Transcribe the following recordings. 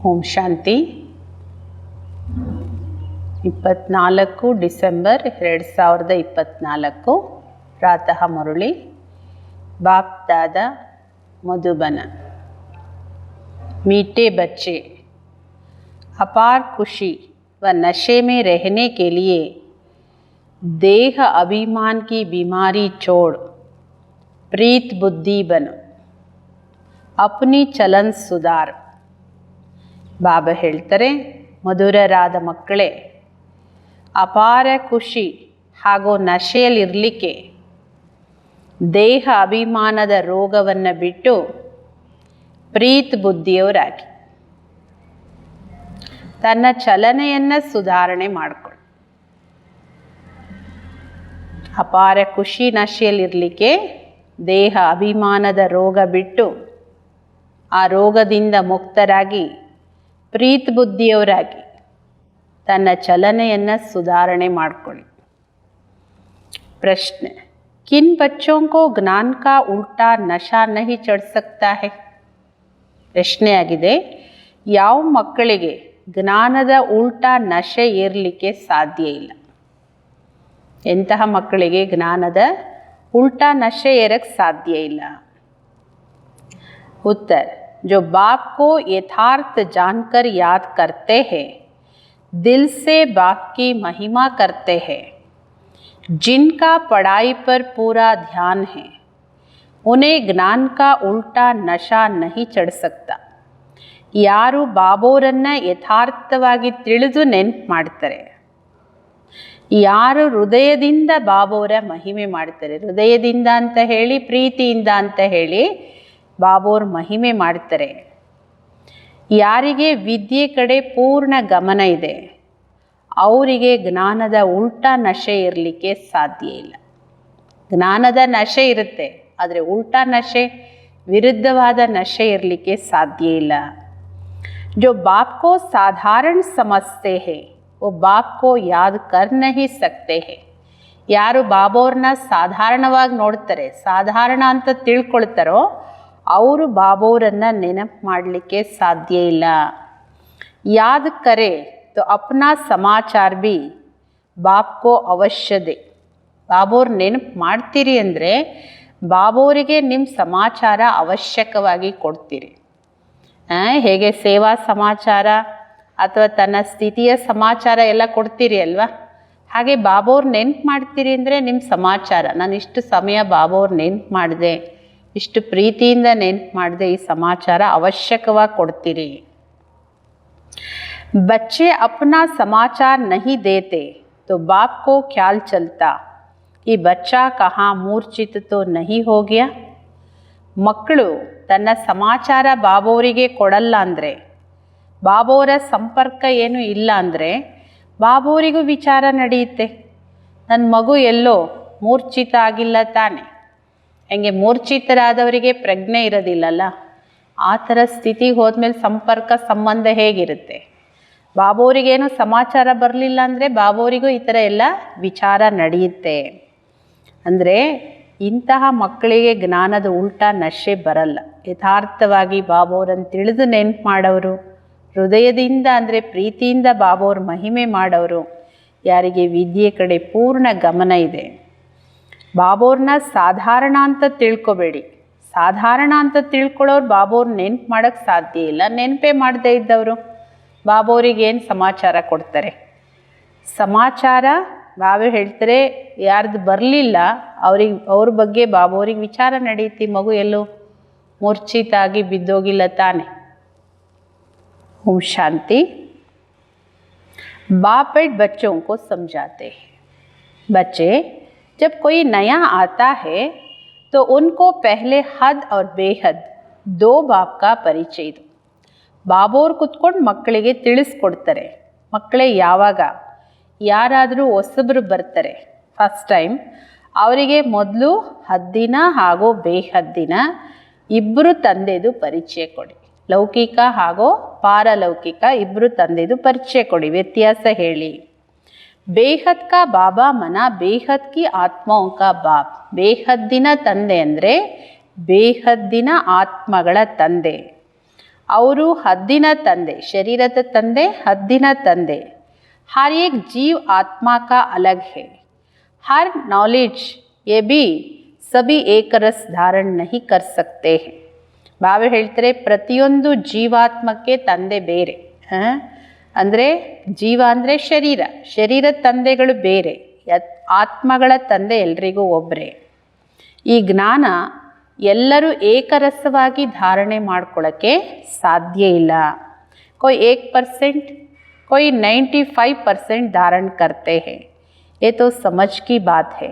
ಓಂ ಶಾಂತಿ. 24 December 2024 प्रातः मुरली बाप दादा मधुबन। मीठे बच्चे, अपार खुशी व नशे में रहने के लिए देह अभिमान की बीमारी छोड़ प्रीत बुद्धि बनो, अपनी चलन सुधार। ಬಾಬಾ ಹೇಳ್ತಾರೆ, ಮಧುರರಾದ ಮಕ್ಕಳೇ, ಅಪಾರ ಖುಷಿ ಹಾಗೂ ನಶೆಯಲ್ಲಿರಲಿಕ್ಕೆ ದೇಹ ಅಭಿಮಾನದ ರೋಗವನ್ನು ಬಿಟ್ಟು ಪ್ರೀತ್ ಬುದ್ಧಿಯವರಾಗಿ ತನ್ನ ಚಲನೆಯನ್ನು ಸುಧಾರಣೆ ಮಾಡಿಕೊಳ್ಳಿ. ಅಪಾರ ಖುಷಿ ನಶೆಯಲ್ಲಿರಲಿಕ್ಕೆ ದೇಹ ಅಭಿಮಾನದ ರೋಗ ಬಿಟ್ಟು ಆ ರೋಗದಿಂದ ಮುಕ್ತರಾಗಿ ಪ್ರೀತ್ ಬುದ್ಧಿಯವರಾಗಿ ತನ್ನ ಚಲನೆಯನ್ನು ಸುಧಾರಣೆ ಮಾಡಿಕೊಳ್ಳಿ. ಪ್ರಶ್ನೆ, किन बच्चों को ज्ञान का उल्टा नशा नहीं चढ़ सकता है? ಪ್ರಶ್ನೆಯಾಗಿದೆ, ಯಾವ ಮಕ್ಕಳಿಗೆ ಜ್ಞಾನದ ಉಲ್ಟಾ ನಶೆ ಏರಲಿಕ್ಕೆ ಸಾಧ್ಯ ಇಲ್ಲ? ಎಂತಹ ಮಕ್ಕಳಿಗೆ ಜ್ಞಾನದ ಉಲ್ಟಾ ನಶೆ ಏರಕ್ಕೆ ಸಾಧ್ಯ ಇಲ್ಲ? उत्तर, जो बाप को यथार्थ जानकर याद करते हैं, दिल से बाप की महिमा करते हैं, जिनका पढ़ाई पर पूरा ध्यान है, उन्हें ज्ञान का उल्टा नशा नहीं चढ़ सकता. ಯಾರು ಬಾಬೋರನ್ನು ಯಥಾರ್ಥವಾಗಿ ತಿಳಿದು ನೆನಪು ಮಾಡ್ತಾರೆ, ಯಾರು ಹೃದಯದಿಂದ ಬಾಬೋರ ಮಹಿಮೆ ಮಾಡ್ತಾರೆ, ಹೃದಯದಿಂದ ಅಂತ ಹೇಳಿ ಪ್ರೀತಿಯಿಂದ ಅಂತ ಹೇಳಿ ಬಾಬೋರ್ ಮಹಿಮೆ ಮಾಡ್ತಾರೆ, ಯಾರಿಗೆ ವಿದ್ಯೆ ಕಡೆ ಪೂರ್ಣ ಗಮನ ಇದೆ, ಅವರಿಗೆ ಜ್ಞಾನದ ಉಲ್ಟಾ ನಶೆ ಇರಲಿಕ್ಕೆ ಸಾಧ್ಯ ಇಲ್ಲ. ಜ್ಞಾನದ ನಶೆ ಇರುತ್ತೆ, ಆದರೆ ಉಲ್ಟಾ ನಶೆ, ವಿರುದ್ಧವಾದ ನಶೆ ಇರಲಿಕ್ಕೆ ಸಾಧ್ಯ ಇಲ್ಲ. जो बाप को साधारण समझते हैं, वो बाप को याद कर नहीं सकते हैं. ಯಾರು ಬಾಬೋರ್ನ ಸಾಧಾರಣವಾಗಿ ನೋಡ್ತಾರೆ, ಸಾಧಾರಣ ಅಂತ ತಿಳ್ಕೊಳ್ತಾರೋ ಅವರು ಬಾಬೋರನ್ನು ನೆನಪು ಮಾಡಲಿಕ್ಕೆ ಸಾಧ್ಯ ಇಲ್ಲ. ಯಾದ್ ಕರೆ तो अपना समाचार भी बाप को अवश्य दे. ಬಾಬೋರ್ ನೆನಪು ಮಾಡ್ತೀರಿ ಅಂದರೆ ಬಾಬೋರಿಗೆ ನಿಮ್ಮ ಸಮಾಚಾರ ಅವಶ್ಯಕವಾಗಿ ಕೊಡ್ತೀರಿ. ಹೇಗೆ ಸೇವಾ ಸಮಾಚಾರ ಅಥವಾ ತನ್ನ ಸ್ಥಿತಿಯ ಸಮಾಚಾರ ಎಲ್ಲ ಕೊಡ್ತೀರಿ ಅಲ್ವಾ, ಹಾಗೆ ಬಾಬೋರ್ ನೆನಪು ಮಾಡ್ತೀರಿ ಅಂದರೆ ನಿಮ್ಮ ಸಮಾಚಾರ, ನಾನು ಇಷ್ಟು ಸಮಯ ಬಾಬೋರ್ ನೆನಪು ಮಾಡಿದೆ, ಇಷ್ಟು ಪ್ರೀತಿಯಿಂದ ನೆನಪು ಮಾಡಿದೆ, ಈ ಸಮಾಚಾರ ಅವಶ್ಯಕವಾಗಿ ಕೊಡ್ತೀರಿ. बच्चे अपना समाचार नहीं देते तो बाप को ख्याल चलता कि बच्चा कहाँ मूर्छित तो नहीं हो गया. ಮಕ್ಕಳು ತನ್ನ ಸಮಾಚಾರ ಬಾಬೋರಿಗೆ ಕೊಡಲ್ಲ ಅಂದರೆ, ಬಾಬೋರ ಸಂಪರ್ಕ ಏನೂ ಇಲ್ಲ ಅಂದರೆ ಬಾಬೋರಿಗೂ ವಿಚಾರ ನಡೆಯುತ್ತೆ, ನನ್ನ ಮಗು ಎಲ್ಲೋ ಮೂರ್ಛಿತ ಆಗಿಲ್ಲ ತಾನೆ. ಹೆಂಗೆ ಮೂರ್ಛಿತರಾದವರಿಗೆ ಪ್ರಜ್ಞೆ ಇರೋದಿಲ್ಲಲ್ಲ, ಆ ಥರ ಸ್ಥಿತಿಗೆ ಹೋದ್ಮೇಲೆ ಸಂಪರ್ಕ ಸಂಬಂಧ ಹೇಗಿರುತ್ತೆ? ಬಾಬೋರಿಗೇನು ಸಮಾಚಾರ ಬರಲಿಲ್ಲ ಅಂದರೆ ಬಾಬೋರಿಗೂ ಈ ಥರ ಎಲ್ಲ ವಿಚಾರ ನಡೆಯುತ್ತೆ. ಅಂದರೆ ಇಂತಹ ಮಕ್ಕಳಿಗೆ ಜ್ಞಾನದ ಉಲ್ಟಾ ನಶೆ ಬರಲ್ಲ. ಯಥಾರ್ಥವಾಗಿ ಬಾಬೋರನ್ನು ತಿಳಿದು ನೆನಪು ಮಾಡೋರು, ಹೃದಯದಿಂದ ಅಂದರೆ ಪ್ರೀತಿಯಿಂದ ಬಾಬೋರ್ ಮಹಿಮೆ ಮಾಡೋರು, ಯಾರಿಗೆ ವಿದ್ಯೆ ಕಡೆ ಪೂರ್ಣ ಗಮನ ಇದೆ. ಬಾಬೋರ್ನ ಸಾಧಾರಣ ಅಂತ ತಿಳ್ಕೊಬೇಡಿ. ಸಾಧಾರಣ ಅಂತ ತಿಳ್ಕೊಳ್ಳೋರು ಬಾಬೋರ್ ನೆನಪು ಮಾಡೋಕ್ಕೆ ಸಾಧ್ಯ ಇಲ್ಲ. ನೆನಪೇ ಮಾಡದೇ ಇದ್ದವರು ಬಾಬೋರಿಗೇನು ಸಮಾಚಾರ ಕೊಡ್ತಾರೆ? ಸಮಾಚಾರ ಬಾಬಾ ಹೇಳ್ತಾರೆ, ಯಾರ್ದು ಬರಲಿಲ್ಲ ಅವ್ರ ಬಗ್ಗೆ ಬಾಬೋರಿಗೆ ವಿಚಾರ ನಡೆಯುತ್ತೆ, ಮಗು ಎಲ್ಲೋ ಮೂರ್ಛಿತಾಗಿ ಬಿದ್ದೋಗಿಲ್ಲ ತಾನೆ. ಓಂ ಶಾಂತಿ. बाप बच्चों को समझाते हैं, बच्चे जब कोई नया आता है तो उनको पहले हद और बेहद दो बाप का परिचय दो. ಬಾಬೋರ್ ಕುತ್ಕೊಂಡು ಮಕ್ಕಳಿಗೆ ತಿಳಿಸ್ಕೊಡ್ತಾರೆ. ಮಕ್ಕಳೇ, ಯಾವಾಗ ಯಾರಾದರೂ ಹೊಸಬ್ರು ಬರ್ತಾರೆ ಫಸ್ಟ್ ಟೈಮ್, ಅವರಿಗೆ ಮೊದಲು ಹದ್ದಿನ ಹಾಗೂ ಬೇಹದ್ದಿನ ಇಬ್ಬರು ತಂದೆದು ಪರಿಚಯ ಕೊಡಿ. ಲೌಕಿಕ ಹಾಗೂ ಪಾರಲೌಕಿಕ ಇಬ್ಬರು ತಂದೆದು ಪರಿಚಯ ಕೊಡಿ, ವ್ಯತ್ಯಾಸ ಹೇಳಿ. ಬೇಹದ್ ಕಾ ಬಾಬಾ ಮನ ಬೇಹದ್ ಕಿ ಆತ್ಮಾओं का ಬಾಪ್. ಬೇಹದ್ದಿನ ತಂದೆ ಅಂದರೆ ಬೇಹದ್ದಿನ ಆತ್ಮಗಳ ತಂದೆ. ಅವರು ಹದ್ದಿನ ತಂದೆ, ಶರೀರದ ತಂದೆ, ಹದ್ದಿನ ತಂದೆ. हर एक जीव आत्मा का अलग है. हर नॉलेज ये भी सभी एक रस धारण नहीं कर सकते हैं. ಬಾಬಾ ಹೇಳ್ತಾರೆ ಪ್ರತಿಯೊಂದು ಜೀವಾತ್ಮಕ್ಕೆ ತಂದೆ ಬೇರೆ. ಅಂದರೆ ಜೀವ ಅಂದರೆ ಶರೀರದ ತಂದೆಗಳು ಬೇರೆ, ಆತ್ಮಗಳ ತಂದೆ ಎಲ್ರಿಗೂ ಒಬ್ಬರೇ. ಈ ಜ್ಞಾನ ಎಲ್ಲರೂ ಏಕರಸವಾಗಿ ಧಾರಣೆ ಮಾಡ್ಕೊಳ್ಳೋಕ್ಕೆ ಸಾಧ್ಯ ಇಲ್ಲ. कोई 1%, कोई 95% धारण करते हैं. ये तो समझ की बात है.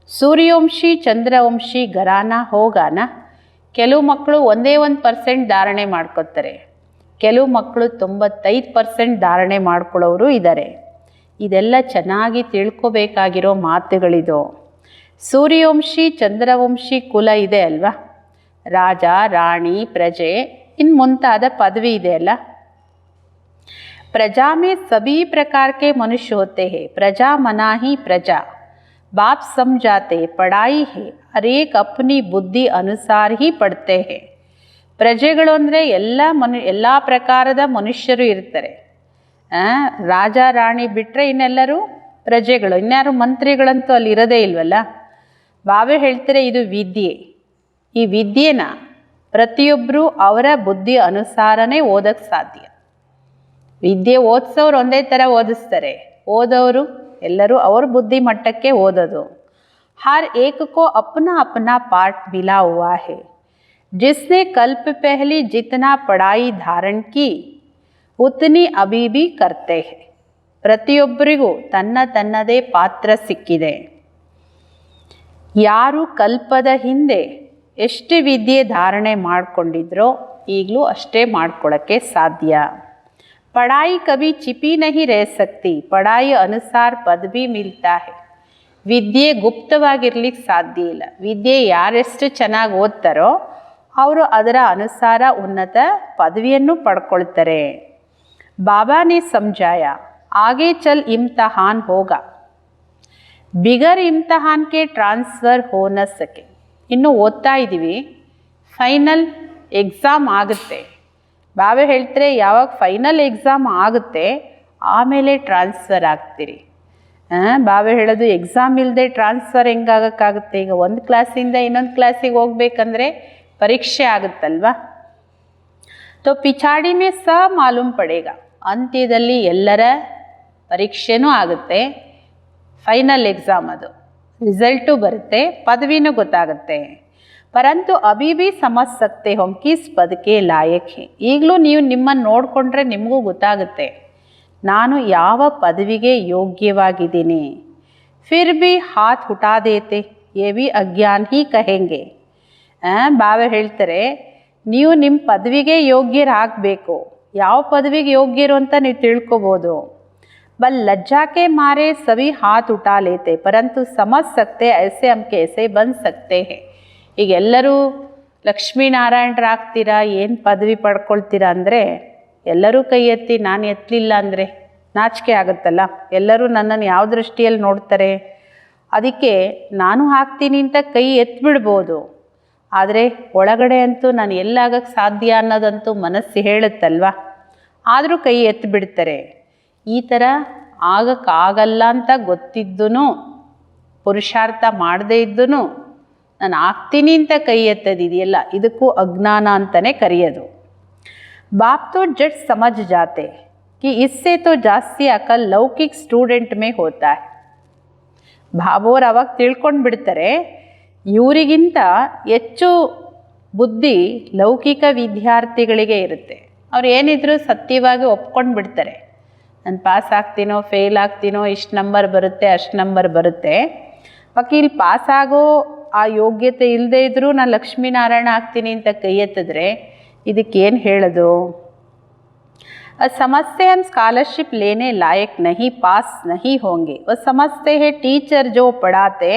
ಸೂರ್ಯವಂಶಿ ಚಂದ್ರವಂಶಿ ಘರಾನ ಹೋಗಾನ. ಕೆಲವು ಮಕ್ಕಳು 1% ಧಾರಣೆ ಮಾಡ್ಕೊತಾರೆ, ಕೆಲವು ಮಕ್ಕಳು 95% ಧಾರಣೆ ಮಾಡ್ಕೊಳ್ಳೋರು ಇದ್ದಾರೆ. ಇದೆಲ್ಲ ಚೆನ್ನಾಗಿ ತಿಳ್ಕೊಬೇಕಾಗಿರೋ ಮಾತುಗಳಿದು. ಸೂರ್ಯವಂಶಿ ಚಂದ್ರವಂಶಿ ಕುಲ ಇದೆ ಅಲ್ವಾ, ರಾಜ ರಾಣಿ ಪ್ರಜೆ ಇನ್ನು ಮುಂತಾದ ಪದವಿ ಇದೆ ಅಲ್ಲ. प्रजा में सभी प्रकार के मनुष्य होते हैं. प्रजा मना ही प्रजा. बाप समझाते पढ़ाई है, हर एक अपनी बुद्धि अनुसार ही पढ़ते हैं. ಪ್ರಜೆಗಳು ಅಂದರೆ ಎಲ್ಲ ಪ್ರಕಾರದ ಮನುಷ್ಯರು ಇರ್ತಾರೆ. ರಾಜ ರಾಣಿ ಬಿಟ್ಟರೆ ಇನ್ನೆಲ್ಲರೂ ಪ್ರಜೆಗಳು, ಇನ್ಯಾರು ಮಂತ್ರಿಗಳಂತೂ ಅಲ್ಲಿ ಇರೋದೇ ಇಲ್ವಲ್ಲ. ಬಾಬಾ ಹೇಳ್ತಾರೆ ಇದು ವಿದ್ಯೆ. ಈ ವಿದ್ಯೆನ ಪ್ರತಿಯೊಬ್ಬರು ಅವರ ಬುದ್ಧಿ ಅನುಸಾರನೇ ಓದಕ್ಕೆ ಸಾಧ್ಯ. ವಿದ್ಯೆ ಓದಿಸೋರು ಒಂದೇ ಥರ ಓದಿಸ್ತಾರೆ, ಓದೋರು ಎಲ್ಲರೂ ಅವ್ರ ಬುದ್ಧಿ ಮಟ್ಟಕ್ಕೆ ಓದೋದು. ಹರ್ ಏಕಕ್ಕೋ ಅಪ್ನಾ ಅಪ್ನಾ ಪಾರ್ಟ್ ಮಿಲಾ ಹುವಾ ಹೈ. जिसने कल्प पहले जितना पढ़ाई धारण की उतनी अभी भी करते हैं. ಪ್ರತಿಯೊಬ್ಬರಿಗೂ ತನ್ನದೇ ಪಾತ್ರ ಸಿಕ್ಕಿದೆ. ಯಾರು ಕಲ್ಪದ ಹಿಂದೆ ಎಷ್ಟು ವಿದ್ಯೆ ಧಾರಣೆ ಮಾಡಿಕೊಂಡಿದ್ರೋ ಈಗಲೂ ಅಷ್ಟೇ ಮಾಡ್ಕೊಳ್ಳೋಕ್ಕೆ ಸಾಧ್ಯ. पढ़ाई कभी छिपी नहीं रह सकती. पढ़ाई अनुसार पद भी मिलता है. ವಿದ್ಯೆ ಗುಪ್ತವಾಗಿರ್ಲಿಕ್ಕೆ ಸಾಧ್ಯ ಇಲ್ಲ. ವಿದ್ಯೆ ಯಾರೆಷ್ಟು ಚೆನ್ನಾಗಿ ಓದ್ತಾರೋ ಅವರು ಅದರ ಅನುಸಾರ ಉನ್ನತ ಪದವಿಯನ್ನು ಪಡ್ಕೊಳ್ತಾರೆ. ಬಾಬಾನೇ ಸಮझाया आगे चल इम्तिहान होगा. बिगर इम्तिहान के ट्रांसफ़र हो न सके. ಇನ್ನು ಓದ್ತಾ ಇದ್ದೀವಿ, ಫೈನಲ್ ಎಕ್ಸಾಮ್ ಆಗುತ್ತೆ. ಬಾಬಾ ಹೇಳ್ತಾರೆ ಯಾವಾಗ ಫೈನಲ್ ಎಕ್ಸಾಮ್ ಆಗುತ್ತೆ ಆಮೇಲೆ ಟ್ರಾನ್ಸ್ಫರ್ ಆಗ್ತೀರಿ. ಬಾಬಾ ಹೇಳೋದು ಎಕ್ಸಾಮ್ ಇಲ್ಲದೆ ಟ್ರಾನ್ಸ್ಫರ್ ಹೆಂಗಾಗಕ್ಕಾಗುತ್ತೆ? ಈಗ ಒಂದು ಕ್ಲಾಸಿಂದ ಇನ್ನೊಂದು ಕ್ಲಾಸಿಗೆ ಹೋಗ್ಬೇಕಂದ್ರೆ ಪರೀಕ್ಷೆ ಆಗುತ್ತಲ್ವಾ. ತೋ ಪಿಛಾಡಿ ಮೇ ಸಬ್ ಮಾಲೂಮ್ ಪಡೇಗ. ಅಂತ್ಯದಲ್ಲಿ ಎಲ್ಲರ ಪರೀಕ್ಷೆನೂ ಆಗುತ್ತೆ, ಫೈನಲ್ ಎಕ್ಸಾಮ್ ಅದು ರಿಸಲ್ಟು ಬರುತ್ತೆ, ಪದವಿನೂ ಗೊತ್ತಾಗುತ್ತೆ. ಪರಂತು ಅಭಿ ಭಿ ಸಮಜ್ ಸಕ್ತೆ ಹೋಮ್ ಕಿಸ್ ಪದಕ್ಕೆ ಲಾಯಕ್ ಹೇ. ಈಗಲೂ ನೀವು ನಿಮ್ಮನ್ನು ನೋಡಿಕೊಂಡ್ರೆ ನಿಮಗೂ ಗೊತ್ತಾಗುತ್ತೆ ನಾನು ಯಾವ ಪದವಿಗೆ ಯೋಗ್ಯವಾಗಿದ್ದೀನಿ. ಫಿರ್ ಭಿ ಹಾತ್ ಉಠಾ ದೇತೆ ಯೇ ಭಿ ಅಜ್ಞಾನ್ ಹಿ ಕಹೆಂಗೆ. ಬಾಬಾ ಹೇಳ್ತಾರೆ ನೀವು ನಿಮ್ಮ ಪದವಿಗೆ ಯೋಗ್ಯರಾಗಬೇಕು. ಯಾವ ಪದವಿಗೆ ಯೋಗ್ಯರು ಅಂತ ನೀವು ತಿಳ್ಕೊಬೋದು. ಬಲ್ ಲಜ್ಜಾಕೆ ಮಾರೆ ಸವಿ ಹಾತ್ ಉಠಾ ಲೇತೆ ಪರಂತು ಸಮಜ್ ಸಕ್ತೆ ಐಸೆ ಹಮ್ ಕೈಸೆ ಬಂದ್ ಸಕ್ತೆ ಹೇ. ಈಗ ಎಲ್ಲರೂ ಲಕ್ಷ್ಮೀನಾರಾಯಣರಾಗ್ತೀರಾ, ಏನು ಪದವಿ ಪಡ್ಕೊಳ್ತೀರಾ ಅಂದರೆ ಎಲ್ಲರೂ ಕೈ ಎತ್ತಿ ನಾನು ಎತ್ತಲಿಲ್ಲ ಅಂದರೆ ನಾಚಿಕೆ ಆಗುತ್ತಲ್ಲ. ಎಲ್ಲರೂ ನನ್ನನ್ನು ಯಾವ ದೃಷ್ಟಿಯಲ್ಲಿ ನೋಡ್ತಾರೆ. ಅದಕ್ಕೆ ನಾನು ಹಾಕ್ತೀನಿ ಅಂತ ಕೈ ಎತ್ತಿಬಿಡ್ಬೋದು, ಆದರೆ ಒಳಗಡೆ ಅಂತೂ ನಾನು ಎಲ್ಲಾಗಕ್ಕೆ ಸಾಧ್ಯ ಅನ್ನೋದಂತೂ ಮನಸ್ಸು ಹೇಳುತ್ತಲ್ವ, ಆದರೂ ಕೈ ಎತ್ತಿಬಿಡ್ತಾರೆ. ಈ ಥರ ಆಗಕ್ಕಾಗಲ್ಲ ಅಂತ ಗೊತ್ತಿದ್ದೂ ಪುರುಷಾರ್ಥ ಮಾಡದೇ ಇದ್ದೂ ನಾನು ಆಗ್ತೀನಿ ಅಂತ ಕೈ ಎತ್ತದಿದೆಯಲ್ಲ, ಇದಕ್ಕೂ ಅಜ್ಞಾನ ಅಂತಲೇ ಕರೆಯೋದು. ಬಾಪ್ ತೋ ಜಟ್ ಸಮझ ಜಾತೆ कि इससे तो ಜಾಸ್ತಿ ಅಕಲ್ ಲೌಕಿಕ್ ಸ್ಟೂಡೆಂಟ್ ಮೇ ಹೋತಾ ಹೈ. ಬಾಬೋರು ಅವಾಗ ತಿಳ್ಕೊಂಡು ಬಿಡ್ತಾರೆ ಇವರಿಗಿಂತ ಹೆಚ್ಚು ಬುದ್ಧಿ ಲೌಕಿಕ ವಿದ್ಯಾರ್ಥಿಗಳಿಗೆ ಇರುತ್ತೆ. ಅವ್ರು ಏನಿದ್ರು ಸತ್ಯವಾಗಿ ಒಪ್ಕೊಂಡು ಬಿಡ್ತಾರೆ. ನಾನು ಪಾಸ್ ಆಗ್ತೀನೋ ಫೇಲ್ ಆಗ್ತೀನೋ, ಇಷ್ಟು ನಂಬರ್ ಬರುತ್ತೆ ಅಷ್ಟು ನಂಬರ್ ಬರುತ್ತೆ. ಇಲ್ಲಿ ಪಾಸ್ ಆಗೋ ಆ ಯೋಗ್ಯತೆ ಇಲ್ಲದೇ ಇದ್ದರೂ ನಾನು ಲಕ್ಷ್ಮೀನಾರಾಯಣ ಆಗ್ತೀನಿ ಅಂತ ಕೈ ಎತ್ತಿದ್ರೆ ಇದಕ್ಕೇನು ಹೇಳೋದು? समझते हम स्कॉलरशिप लेने लायक नहीं, पास नहीं होंगे. वो समझते हैं टीचर जो पढ़ाते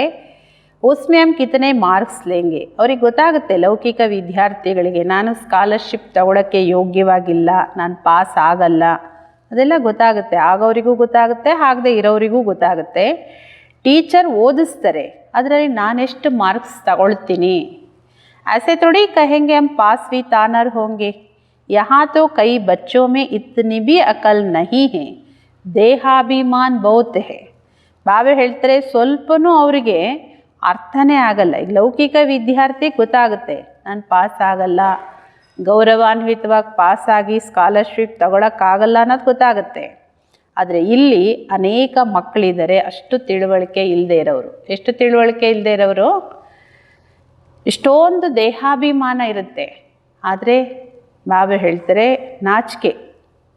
उसमें हम कितने मार्क्स लेंगे. ಅವ್ರಿಗೆ ಗೊತ್ತಾಗುತ್ತೆ ಲೌಕಿಕ ವಿದ್ಯಾರ್ಥಿಗಳಿಗೆ ನಾನು ಸ್ಕಾಲರ್ಶಿಪ್ ತಗೊಳ್ಳೋಕ್ಕೆ ಯೋಗ್ಯವಾಗಿಲ್ಲ, ನಾನು ಪಾಸ್ ಆಗಲ್ಲ, ಅದೆಲ್ಲ ಗೊತ್ತಾಗುತ್ತೆ. ಆಗೋರಿಗೂ ಗೊತ್ತಾಗುತ್ತೆ, ಆಗದೆ ಇರೋರಿಗೂ ಗೊತ್ತಾಗುತ್ತೆ. ಟೀಚರ್ ಓದಿಸ್ತಾರೆ, ಅದರಲ್ಲಿ ನಾನೆಷ್ಟು ಮಾರ್ಕ್ಸ್ ತಗೊಳ್ತೀನಿ. ऐसे थोड़ी कहेंगे हम पास भी तानर होंगे. यहाँ तो कई बच्चों में इतनी भी अकल नहीं है, ದೇಹಾಭಿಮಾನ बहुत है. ಬಾಬಾ ಹೇಳ್ತಾರೆ ಸ್ವಲ್ಪನೂ ಅವರಿಗೆ ಅರ್ಥನೇ ಆಗಲ್ಲ. ಈಗ ಲೌಕಿಕ ವಿದ್ಯಾರ್ಥಿ ಗೊತ್ತಾಗುತ್ತೆ, ನಾನು ಪಾಸ್ ಆಗಲ್ಲ, ಗೌರವಾನ್ವಿತವಾಗಿ ಪಾಸಾಗಿ ಸ್ಕಾಲರ್ಶಿಪ್ ತಗೊಳಕ್ಕಾಗಲ್ಲ ಅನ್ನೋದು ಗೊತ್ತಾಗುತ್ತೆ. ಆದರೆ ಇಲ್ಲಿ ಅನೇಕ ಮಕ್ಕಳಿದ್ದಾರೆ ಅಷ್ಟು ತಿಳುವಳಿಕೆ ಇಲ್ಲದೆ ಇರೋರು. ಎಷ್ಟು ತಿಳುವಳಿಕೆ ಇಲ್ಲದೆ ಇರೋರು? ಇಷ್ಟೊಂದು ದೇಹಾಭಿಮಾನ ಇರುತ್ತೆ. ಆದರೆ ಬಾಬಾ ಹೇಳ್ತಾರೆ ನಾಚಿಕೆ,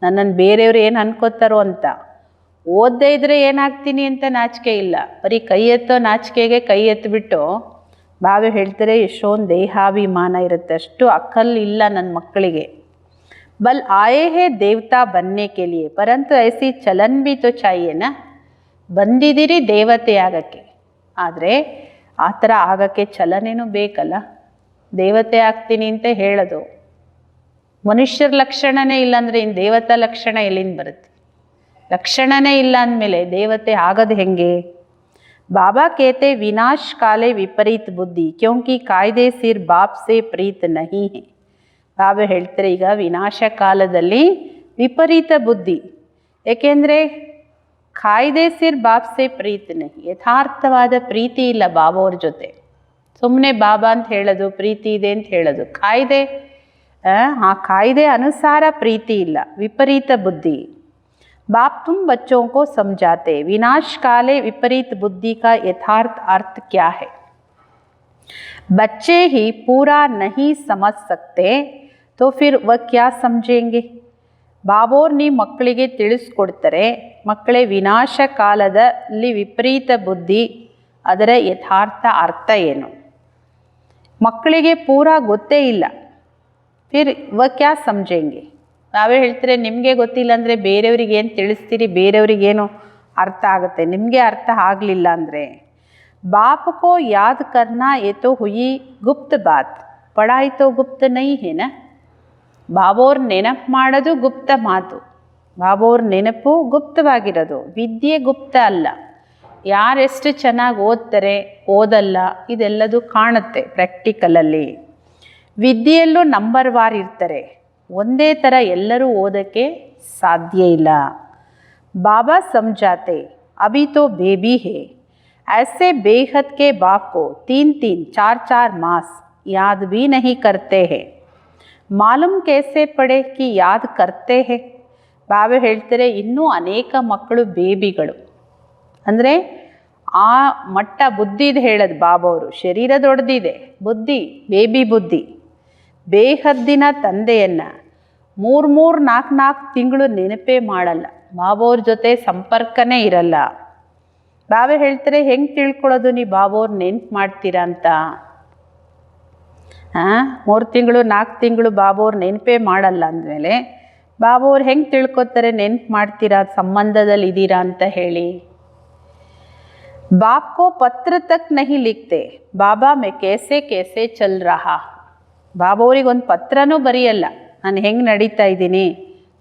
ನನ್ನನ್ನು ಬೇರೆಯವರು ಏನು ಅನ್ಕೋತಾರೋ ಅಂತ. ಓದದೇ ಇದ್ದರೆ ಏನಾಗ್ತೀನಿ ಅಂತ ನಾಚಿಕೆ ಇಲ್ಲ, ಬರೀ ಕೈ ಎತ್ತೋ ನಾಚಿಕೆಗೆ ಕೈ ಎತ್ತಿಬಿಟ್ಟು ಬಾಬಾ ಹೇಳ್ತಾರೆ ಎಷ್ಟೊಂದು ದೇಹಾಭಿಮಾನ ಇರುತ್ತೆ, ಅಷ್ಟು ಅಕ್ಕಲ್ ಇಲ್ಲ ನನ್ನ ಮಕ್ಕಳಿಗೆ. ಬಲ್ ಆಯೇ ಹೇ ದೇವತಾ ಬನ್ನೆ ಕೆ ಲಿಯೆ, ಪರಂತು ಐಸಿ ಚಲನ್ ಬಿ ತೋ ಚಾಹಿಯೇನಾ. ಬಂದಿದ್ದೀರಿ ದೇವತೆ ಆಗಕ್ಕೆ, ಆದರೆ ಆ ಥರ ಆಗೋಕ್ಕೆ ಚಲನೇನೂ ಬೇಕಲ್ಲ. ದೇವತೆ ಆಗ್ತೀನಿ ಅಂತ ಹೇಳೋದು, ಮನುಷ್ಯರ ಲಕ್ಷಣನೇ ಇಲ್ಲಾಂದರೆ ಇನ್ನು ದೇವತಾ ಲಕ್ಷಣ ಎಲ್ಲಿಂದ ಬರುತ್ತೆ? ಲಕ್ಷಣನೇ ಇಲ್ಲ ಅಂದಮೇಲೆ ದೇವತೆ ಆಗೋದು ಹೆಂಗೆ? ಬಾಬಾ ಕೇತೆ ವಿನಾಶ ಕಾಲೇ ವಿಪರೀತ ಬುದ್ಧಿ, ಕ್ಯೋಂಕಿ ಕಾಯ್ದೆ ಸಿರ್ ಬಾಪ್ ಸೆ ಪ್ರೀತ್ ನಹಿ ಹೇ. ಬಾಬಾ ಹೇಳ್ತಾರೆ ಈಗ ವಿನಾಶ ಕಾಲದಲ್ಲಿ ವಿಪರೀತ ಬುದ್ಧಿ, ಏಕೆಂದರೆ ಕಾಯ್ದೆ ಸಿರ್ ಬಾಪ್ ಸೆ ಪ್ರೀತ್ ನಹಿ, ಯಥಾರ್ಥವಾದ ಪ್ರೀತಿ ಇಲ್ಲ ಬಾಬಾವ್ರ ಜೊತೆ. ಸುಮ್ಮನೆ ಬಾಬಾ ಅಂತ ಹೇಳೋದು, ಪ್ರೀತಿ ಇದೆ ಅಂತ ಹೇಳೋದು, ಕಾಯ್ದೆ ಆ ಕಾಯ್ದೆ ಅನುಸಾರ ಪ್ರೀತಿ ಇಲ್ಲ, ವಿಪರೀತ ಬುದ್ಧಿ. बाप तुम बच्चों को समझाते विनाश काले विपरीत बुद्धि का यथार्थ अर्थ क्या है. बच्चे ही पूरा नहीं समझ सकते तो फिर वह क्या समझेंगे. ಬಾಬೋರ್ ನೀ ಮಕ್ಕಳಿಗೆ ತಿಳಿಸ್ಕೊಡ್ತಾರೆ, ಮಕ್ಕಳೇ ವಿನಾಶ ಕಾಲದಲ್ಲಿ ವಿಪರೀತ ಬುದ್ಧಿ ಅದರ ಯಥಾರ್ಥ ಅರ್ಥ ಏನು. ಮಕ್ಕಳಿಗೆ ಪೂರಾ ಗೊತ್ತೇ ಇಲ್ಲ, ಫಿರ್ ವ ಕ್ಯಾ ಸಮझेंगे. ನಾವೇ ಹೇಳ್ತಾರೆ ನಿಮಗೆ ಗೊತ್ತಿಲ್ಲ ಅಂದರೆ ಬೇರೆಯವ್ರಿಗೆ ಏನು ತಿಳಿಸ್ತೀರಿ, ಬೇರೆಯವ್ರಿಗೇನು ಅರ್ಥ ಆಗುತ್ತೆ, ನಿಮಗೆ ಅರ್ಥ ಆಗಲಿಲ್ಲ ಅಂದರೆ. ಬಾಪ್ ಕೋ ಯಾದ್ ಕರ್ನಾ ಯೇ ತೋ ಹುಯಿ ಗುಪ್ತ ಬಾತ್, ಪಢಾಯಿ ತೋ ಗುಪ್ತ ನೈ ಹೇನ. ಬಾಬೋರ್ ನೆನಪು ಮಾಡೋದು ಗುಪ್ತ ಮಾತು, ಬಾಬೋರ್ ನೆನಪು ಗುಪ್ತವಾಗಿರೋದು, ವಿದ್ಯೆ ಗುಪ್ತ ಅಲ್ಲ. ಯಾರೆಷ್ಟು ಚೆನ್ನಾಗಿ ಓದ್ತಾರೆ ಓದಲ್ಲ ಇದೆಲ್ಲದು ಕಾಣುತ್ತೆ ಪ್ರಾಕ್ಟಿಕಲಲ್ಲಿ. ವಿದ್ಯೆಯಲ್ಲೂ ನಂಬರ್ ವಾರ್ ಇರ್ತಾರೆ, ಒಂದೇ ಥರ ಎಲ್ಲರೂ ಓದೋಕ್ಕೆ ಸಾಧ್ಯ ಇಲ್ಲ. ಬಾಬಾ ಸಮझाते अभी तो बेबी है, ऐसे बेहद के बाप को 3-3 4-4 मास याद भी नहीं करते हैं, मालूम कैसे पड़े कि याद करते हैं. ಬಾಬಾ ಹೇಳ್ತಾರೆ ಇನ್ನೂ ಅನೇಕ ಮಕ್ಕಳು ಬೇಬಿಗಳು, ಅಂದರೆ ಆ ಮಟ್ಟ ಬುದ್ಧಿದು ಹೇಳೋದು ಬಾಬವರು. ಶರೀರ ದೊಡ್ಡದಿದೆ, ಬುದ್ಧಿ ಬೇಬಿ ಬುದ್ಧಿ. ಬೇಹದ್ದಿನ ತಂದೆಯನ್ನು 3-4 ತಿಂಗಳು ನೆನಪೇ ಮಾಡಲ್ಲ, ಬಾಬೋವ್ರ ಜೊತೆ ಸಂಪರ್ಕನೇ ಇರಲ್ಲ. ಬಾಬಾ ಹೇಳ್ತಾರೆ ಹೆಂಗೆ ತಿಳ್ಕೊಳ್ಳೋದು ನೀ ಬಾಬೋವ್ರು ನೆನಪು ಮಾಡ್ತೀರಾ ಅಂತ. 3 ತಿಂಗಳು 4 ತಿಂಗಳು ಬಾಬೋವ್ರು ನೆನಪೇ ಮಾಡಲ್ಲ ಅಂದಮೇಲೆ ಬಾಬೋವ್ರು ಹೆಂಗೆ ತಿಳ್ಕೊತಾರೆ ನೆನಪು ಮಾಡ್ತೀರಾ, ಸಂಬಂಧದಲ್ಲಿ ಇದ್ದೀರಾ ಅಂತ ಹೇಳಿ. ಬಾಪ್ ಕೋ ಪತ್ರ ತಕ್ ನಹಿ ಲಿಖ್ತೆ ಬಾಬಾ ಮೇ ಕೇಸೆ ಕೇಸೆ ಚಲ್ ರಹಾ. ಬಾಬೋವ್ರಿಗೆ ಒಂದು ಪತ್ರನೂ ಬರೆಯಲ್ಲ, ನಾನು ಹೆಂಗೆ ನಡೀತಾ ಇದ್ದೀನಿ,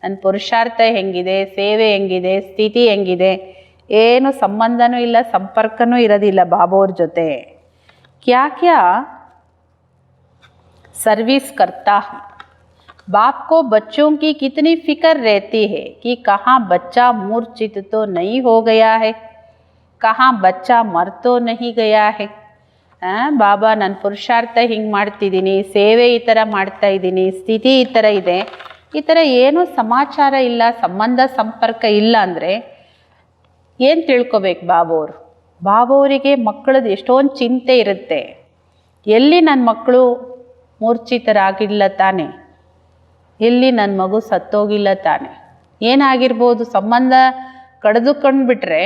ನನ್ನ ಪುರುಷಾರ್ಥ ಹೆಂಗಿದೆ, ಸೇವೆ ಹೆಂಗಿದೆ, ಸ್ಥಿತಿ ಹೆಂಗಿದೆ, ಏನು ಸಂಬಂಧನೂ ಇಲ್ಲ, ಸಂಪರ್ಕನೂ ಇರೋದಿಲ್ಲ ಬಾಬೋವ್ರ ಜೊತೆ. ಕ್ಯಾ ಕ್ಯಾ सर्विस करता हूँ. बाप को बच्चों की कितनी फिक्र रहती है कि कहाँ बच्चा मूर्छित तो नहीं हो गया है, कहाँ बच्चा मर तो नहीं गया है. ಬಾಬಾ ನಾನು ಪುರುಷಾರ್ಥ ಹಿಂಗೆ ಮಾಡ್ತಿದ್ದೀನಿ, ಸೇವೆ ಈ ಥರ ಮಾಡ್ತಾ ಇದ್ದೀನಿ, ಸ್ಥಿತಿ ಈ ಥರ ಇದೆ, ಈ ಥರ ಏನೂ ಸಮಾಚಾರ ಇಲ್ಲ, ಸಂಬಂಧ ಸಂಪರ್ಕ ಇಲ್ಲ ಅಂದರೆ ಏನು ತಿಳ್ಕೊಬೇಕು ಬಾಬೋರು. ಬಾಬೋರಿಗೆ ಮಕ್ಕಳದ್ದು ಎಷ್ಟೊಂದು ಚಿಂತೆ ಇರುತ್ತೆ. ಎಲ್ಲಿ ನನ್ನ ಮಕ್ಕಳು ಮೂರ್ಛಿತರಾಗಿಲ್ಲ ತಾನೆ, ಎಲ್ಲಿ ನನ್ನ ಮಗು ಸತ್ತೋಗಿಲ್ಲ ತಾನೆ, ಏನಾಗಿರ್ಬೋದು, ಸಂಬಂಧ ಕಡಿದುಕೊಂಡ್ಬಿಟ್ರೆ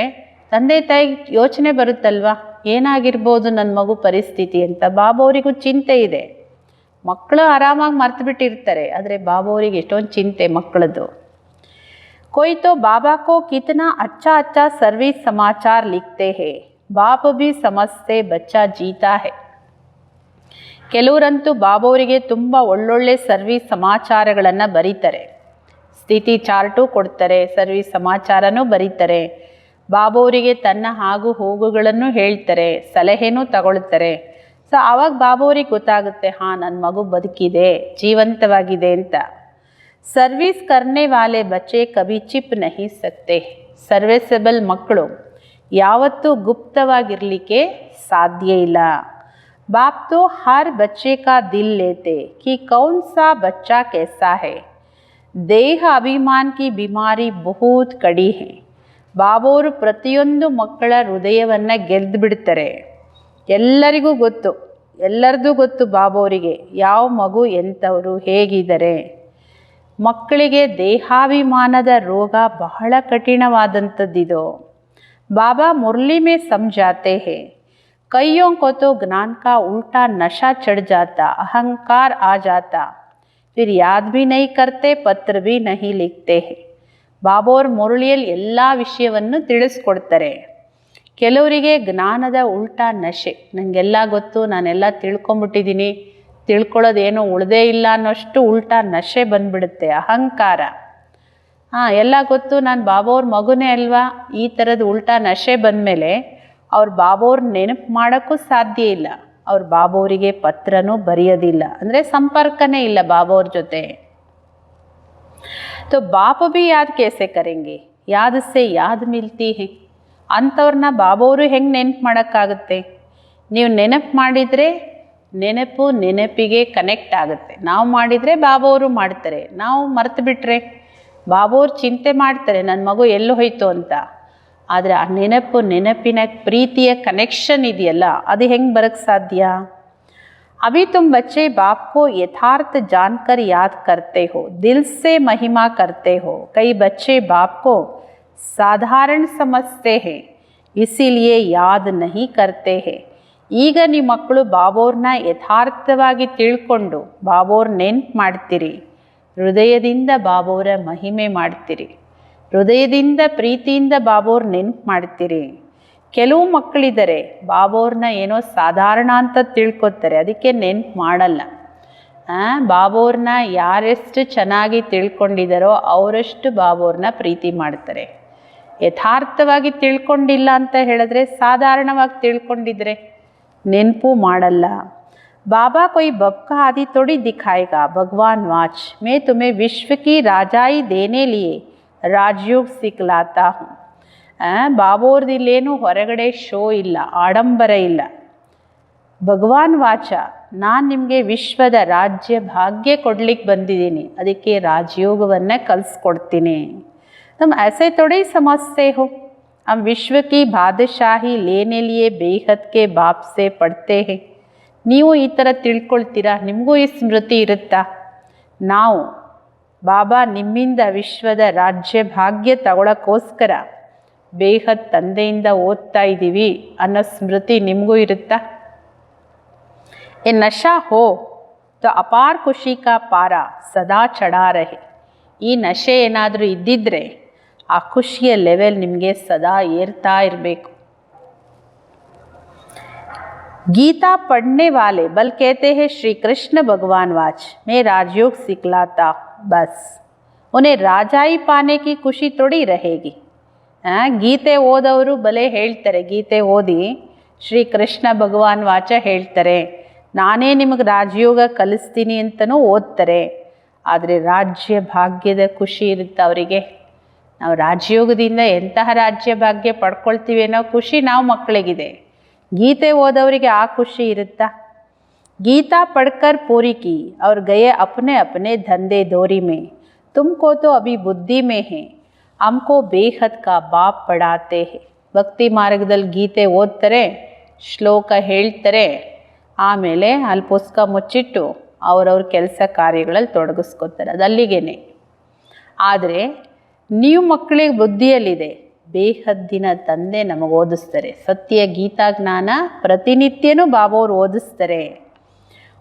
ತಂದೆ ತಾಯಿಗೆ ಯೋಚನೆ ಬರುತ್ತಲ್ವ, ಏನಾಗಿರ್ಬೋದು ನನ್ನ ಮಗು ಪರಿಸ್ಥಿತಿ ಅಂತ. ಬಾಬೋರಿಗೂ ಚಿಂತೆ ಇದೆ. ಮಕ್ಕಳು ಆರಾಮಾಗಿ ಮರ್ತು ಬಿಟ್ಟಿರ್ತಾರೆ, ಆದರೆ ಬಾಬೋರಿಗೆ ಎಷ್ಟೊಂದು ಚಿಂತೆ ಮಕ್ಕಳದ್ದು. कोई तो बाबा को कितना अच्छा अच्छा सर्विस समाचार लिखते हैं, बाप भी समझते बच्चा जीता है. ಕೆಲವರಂತೂ ಬಾಬೋರಿಗೆ ತುಂಬ ಒಳ್ಳೊಳ್ಳೆ ಸರ್ವಿಸ್ ಸಮಾಚಾರಗಳನ್ನು ಬರೀತಾರೆ, ಸ್ಥಿತಿ ಚಾರ್ಟು ಕೊಡ್ತಾರೆ, ಸರ್ವಿಸ್ ಸಮಾಚಾರನೂ ಬರೀತಾರೆ, ಬಾಬೋರಿಗೆ ತನ್ನ ಆಗು ಹೋಗುಗಳನ್ನು ಹೇಳ್ತಾರೆ, ಸಲಹೆನೂ ತಗೊಳ್ತಾರೆ. ಸೊ ಆವಾಗ ಬಾಬೋರಿಗೆ ಗೊತ್ತಾಗುತ್ತೆ, ಹಾಂ ನನ್ನ ಮಗು ಬದುಕಿದೆ, ಜೀವಂತವಾಗಿದೆ ಅಂತ. ಸರ್ವಿಸ್ करने वाले बच्चे कभी ಚಿಪ್ नहीं सकते. ಸರ್ವಿಸಬಲ್ ಮಕ್ಕಳು ಯಾವತ್ತೂ ಗುಪ್ತವಾಗಿರಲಿಕ್ಕೆ ಸಾಧ್ಯ ಇಲ್ಲ. बाप तो हर बच्चे का दिल लेते कि कौन सा बच्चा कैसा है. ದೇಹ ಅಭಿಮಾನ್ ಕಿ ಬಿಮಾರಿ ಬಹುತ್ ಕಡಿ ಹೈ. ಬಾಬೋರು ಪ್ರತಿಯೊಂದು ಮಕ್ಕಳ ಹೃದಯವನ್ನು ಗೆದ್ದು ಬಿಡ್ತಾರೆ. ಎಲ್ಲರಿಗೂ ಗೊತ್ತು, ಎಲ್ಲರದ್ದು ಗೊತ್ತು ಬಾಬೋರಿಗೆ ಯಾವ ಮಗು ಎಂಥವರು ಹೇಗಿದ್ದಾರೆ. ಮಕ್ಕಳಿಗೆ ದೇಹಾಭಿಮಾನದ ರೋಗ ಬಹಳ ಕಠಿಣವಾದಂಥದ್ದಿದು. ಬಾಬಾ ಮುರಳಿ ಮೇ ಸಮझाते हैं, कईयों को तो ज्ञान का उल्टा नशा चढ़ जाता, अहंकार आ जाता, फिर याद भी नहीं करते, पत्र भी नहीं लिखते हैं. ಬಾಬೋರ್ ಮುರಳಿಯಲ್ಲಿ ಎಲ್ಲ ವಿಷಯವನ್ನು ತಿಳಿಸ್ಕೊಡ್ತಾರೆ. ಕೆಲವರಿಗೆ ಜ್ಞಾನದ ಉಲ್ಟಾ ನಶೆ, ನನಗೆಲ್ಲ ಗೊತ್ತು, ನಾನೆಲ್ಲ ತಿಳ್ಕೊಂಬಿಟ್ಟಿದ್ದೀನಿ, ತಿಳ್ಕೊಳ್ಳೋದೇನೋ ಉಳಿದೇ ಇಲ್ಲ ಅನ್ನೋಷ್ಟು ಉಲ್ಟಾ ನಶೆ ಬಂದ್ಬಿಡುತ್ತೆ, ಅಹಂಕಾರ. ಎಲ್ಲ ಗೊತ್ತು, ನಾನು ಬಾಬೋರ್ ಮಗುನೇ ಅಲ್ವಾ, ಈ ಥರದ ಉಲ್ಟಾ ನಶೆ ಬಂದಮೇಲೆ ಅವ್ರು ಬಾಬೋರ್ ನೆನಪು ಮಾಡೋಕ್ಕೂ ಸಾಧ್ಯ ಇಲ್ಲ. ಅವ್ರು ಬಾಬೋರಿಗೆ ಪತ್ರನೂ ಬರೆಯೋದಿಲ್ಲ, ಅಂದರೆ ಸಂಪರ್ಕನೇ ಇಲ್ಲ ಬಾಬೋರ್ ಜೊತೆ. तो बाप भी याद कैसे करेंगे, याद से याद मिलती है. ಅಂಥವ್ರನ್ನ ಬಾಬೋರು ಹೆಂಗೆ ನೆನಪು ಮಾಡೋಕ್ಕಾಗುತ್ತೆ? ನೀವು ನೆನಪು ಮಾಡಿದರೆ ನೆನಪಿಗೆ ಕನೆಕ್ಟ್ ಆಗುತ್ತೆ. ನಾವು ಮಾಡಿದರೆ ಬಾಬೋರು ಮಾಡ್ತಾರೆ, ನಾವು ಮರೆತು ಬಿಟ್ಟರೆ ಬಾಬೋರು ಚಿಂತೆ ಮಾಡ್ತಾರೆ ನನ್ನ ಮಗು ಎಲ್ಲೋ ಹೋಯ್ತು ಅಂತ. ಆದರೆ ಆ ನೆನಪಿನ ಪ್ರೀತಿಯ ಕನೆಕ್ಷನ್ ಇದೆಯಲ್ಲ, ಅದು ಹೆಂಗೆ ಬರೋಕ್ಕೆ ಸಾಧ್ಯ? अभी तुम बच्चे बाप को यथार्थ जानकर याद करते हो, दिल से महिमा करते हो. कई बच्चे बाप को साधारण समझते हैं, इसीलिए याद नहीं करते हैं. ಈಗ ನಿಮ್ಮ ಮಕ್ಕಳು ಬಾಬೋರ್ನ ಯಥಾರ್ಥವಾಗಿ ತಿಳ್ಕೊಂಡು ಬಾಬೋರ್ ನೆನ್ಪು ಮಾಡ್ತೀರಿ, ಹೃದಯದಿಂದ ಬಾಬೋರ ಮಹಿಮೆ ಮಾಡ್ತೀರಿ, ಹೃದಯದಿಂದ ಪ್ರೀತಿಯಿಂದ ಬಾಬೋರ್ ನೆನ್ಪು ಮಾಡ್ತೀರಿ. ಕೆಲವು ಮಕ್ಕಳಿದ್ದಾರೆ ಬಾಬೋರ್ನ ಏನೋ ಸಾಧಾರಣ ಅಂತ ತಿಳ್ಕೊತಾರೆ, ಅದಕ್ಕೆ ನೆನ್ಪು ಮಾಡಲ್ಲ. ಬಾಬೋರ್ನ ಯಾರೆಷ್ಟು ಚೆನ್ನಾಗಿ ತಿಳ್ಕೊಂಡಿದ್ದಾರೋ ಅವರಷ್ಟು ಬಾಬೋರ್ನ ಪ್ರೀತಿ ಮಾಡ್ತಾರೆ. ಯಥಾರ್ಥವಾಗಿ ತಿಳ್ಕೊಂಡಿಲ್ಲ ಅಂತ ಹೇಳಿದ್ರೆ, ಸಾಧಾರಣವಾಗಿ ತಿಳ್ಕೊಂಡಿದ್ರೆ ನೆನಪು ಮಾಡಲ್ಲ. ಬಾಬಾ कोई बब का आदि थोड़ी दिखाएगा, भगवान वाच मैं तुम्हें विश्व की राजाई देने लिए राजयोग सिखलाता हूँ. ಬಾಬೋರ್ದಿಲ್ಲೇನು ಹೊರಗಡೆ ಶೋ ಇಲ್ಲ, ಆಡಂಬರ ಇಲ್ಲ. ಭಗವಾನ್ ವಾಚ, ನಾನು ನಿಮಗೆ ವಿಶ್ವದ ರಾಜ್ಯ ಭಾಗ್ಯ ಕೊಡ್ಲಿಕ್ಕೆ ಬಂದಿದ್ದೀನಿ, ಅದಕ್ಕೆ ರಾಜಯೋಗವನ್ನು ಕಲಿಸ್ಕೊಡ್ತೀನಿ. तुम ऐसे थोड़ी समझते हो, हम विश्व की बादशाही लेने लिए बेहद के बाप से पढ़ते हैं. ನೀವು ಈ ಥರ ತಿಳ್ಕೊಳ್ತೀರಾ, ನಿಮಗೂ ಈ ಸ್ಮೃತಿ ಇರುತ್ತಾ? ನಾವು ಬಾಬಾ ನಿಮ್ಮಿಂದ ವಿಶ್ವದ ರಾಜ್ಯ ಭಾಗ್ಯ ತಗೊಳ್ಳೋಕ್ಕೋಸ್ಕರ ಬೇಹದ್ ತಂದೆಯಿಂದ ಓದ್ತಾ ಇದ್ದೀವಿ ಅನ್ನೋ ಸ್ಮೃತಿ ನಿಮಗೂ ಇರುತ್ತಾ? ए नशा हो तो अपार खुशी का पारा सदा चढ़ा रहे. ಈ ನಶೆ ಏನಾದರೂ ಇದ್ದಿದ್ದರೆ ಆ ಖುಷಿಯ ಲೆವೆಲ್ ನಿಮಗೆ ಸದಾ ಏರ್ತಾ ಇರಬೇಕು. गीता पढ़ने वाले बल कहते हैं श्री कृष्ण भगवान वाच मैं राजयोग सिखलाता, बस उन्हें राजाई पाने की खुशी थोड़ी रहेगी. ಗೀತೆ ಓದವರು ಬಲೆ ಹೇಳ್ತಾರೆ, ಗೀತೆ ಓದಿ ಶ್ರೀ ಕೃಷ್ಣ ಭಗವಾನ್ ವಾಚ ಹೇಳ್ತಾರೆ, ನಾನೇ ನಿಮಗೆ ರಾಜಯೋಗ ಕಲಿಸ್ತೀನಿ ಅಂತಲೂ ಓದ್ತಾರೆ. ಆದರೆ ರಾಜ್ಯ ಭಾಗ್ಯದ ಖುಷಿ ಇರುತ್ತೆ ಅವರಿಗೆ. ನಾವು ರಾಜಯೋಗದಿಂದ ಎಂತಹ ರಾಜ್ಯ ಭಾಗ್ಯ ಪಡ್ಕೊಳ್ತೀವಿ ಅನ್ನೋ ಖುಷಿ ನಾವು ಮಕ್ಕಳಿಗಿದೆ. ಗೀತೆ ಓದವರಿಗೆ ಆ ಖುಷಿ ಇರುತ್ತಾ? ಗೀತಾ ಪಡ್ಕರ್ ಪೂರಿ ಕಿ ಅವ್ರು ಗಯೆ ಅಪ್ನೆ ಅಪ್ನೆ ಧಂಧೆ ದೋರಿ ಮೇ, ತುಮಕೋ ತೋ ಅಭಿ ಬುದ್ಧಿ ಮೇ ಹೇ, ಹಮ್ಕೋ ಬೇಹದ್ ಕಾ ಬಾಪ್ ಪಡಾತೆ ಹೇ. ಭಕ್ತಿ ಮಾರ್ಗದಲ್ಲಿ ಗೀತೆ ಓದ್ತಾರೆ, ಶ್ಲೋಕ ಹೇಳ್ತಾರೆ, ಆಮೇಲೆ ಅಲ್ಲಿ ಪುಸ್ತಕ ಮುಚ್ಚಿಟ್ಟು ಅವರವ್ರ ಕೆಲಸ ಕಾರ್ಯಗಳಲ್ಲಿ ತೊಡಗಿಸ್ಕೊತಾರೆ, ಅದು ಅಲ್ಲಿಗೇನೆ. ಆದರೆ ನೀವು ಮಕ್ಕಳಿಗೆ ಬುದ್ಧಿಯಲ್ಲಿದೆ, ಬೇಹದ್ದಿನ ತಂದೆ ನಮಗೆ ಓದಿಸ್ತಾರೆ. ಸತ್ಯ ಗೀತಾ ಜ್ಞಾನ ಪ್ರತಿನಿತ್ಯನೂ ಬಾಬೋರು ಓದಿಸ್ತಾರೆ.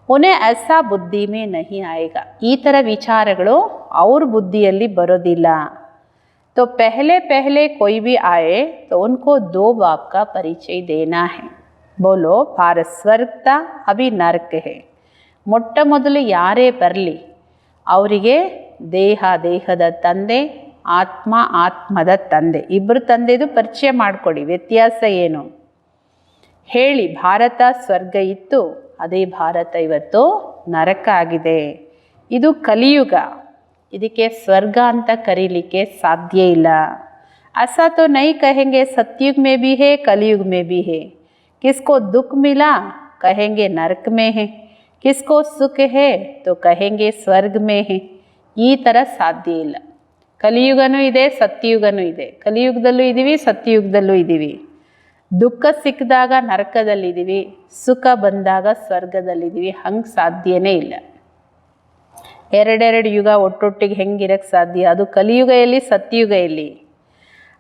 ಉನ್ಹೇ ಐಸಾ ಬುದ್ಧಿ ಮೇ ನಹಿ ಆಯೇಗಾ, ಈ ಥರ ವಿಚಾರಗಳು ಅವ್ರ ಬುದ್ಧಿಯಲ್ಲಿ ಬರೋದಿಲ್ಲ. तो पहले कोई भी आए तो उनको दो बाप का परिचय देना है. बोलो भारत स्वर्ग था अभी नरक है. ಮೊಟ್ಟ ಮೊದಲು ಯಾರೇ ಬರಲಿ ಅವರಿಗೆ ದೇಹದ ತಂದೆ, ಆತ್ಮದ ತಂದೆ, ಇಬ್ಬರು ತಂದೆದು ಪರಿಚಯ ಮಾಡಿಕೊಡಿ. ವ್ಯತ್ಯಾಸ ಏನು ಹೇಳಿ. ಭಾರತ ಸ್ವರ್ಗ ಇತ್ತು, ಅದೇ ಭಾರತ ಇವತ್ತು ನರಕ ಆಗಿದೆ. ಇದು ಕಲಿಯುಗ. ಇದಕ್ಕೆ ಸ್ವರ್ಗ ಅಂತ ಕರೀಲಿಕ್ಕೆ ಸಾಧ್ಯ ಇಲ್ಲ. ऐसा तो नहीं कहेंगे सतयुग में भी है कलयुग में भी है. किसको दुख मिला कहेंगे नरक में है, किसको सुख है तो कहेंगे ಸ್ವರ್ಗ में है. ಈ ಥರ ಸಾಧ್ಯ ಇಲ್ಲ. ಕಲಿಯುಗನೂ ಇದೆ, ಸತ್ಯಯುಗನೂ ಇದೆ. ಕಲಿಯುಗದಲ್ಲೂ ಇದ್ದೀವಿ, ಸತ್ಯಯುಗದಲ್ಲೂ ಇದ್ದೀವಿ. ದುಃಖ ಸಿಕ್ಕಿದಾಗ ನರಕದಲ್ಲಿದ್ದೀವಿ, ಸುಖ ಬಂದಾಗ ಸ್ವರ್ಗದಲ್ಲಿದ್ದೀವಿ. ಹಂಗೆ ಸಾಧ್ಯನೇ ಇಲ್ಲ. ಎರಡೆರಡು ಯುಗ ಒಟ್ಟೊಟ್ಟಿಗೆ ಹೆಂಗಿರಕ್ಕೆ ಸಾಧ್ಯ? ಅದು ಕಲಿಯುಗ ಎಲ್ಲಿ, ಸತ್ಯಯುಗ ಎಲ್ಲಿ?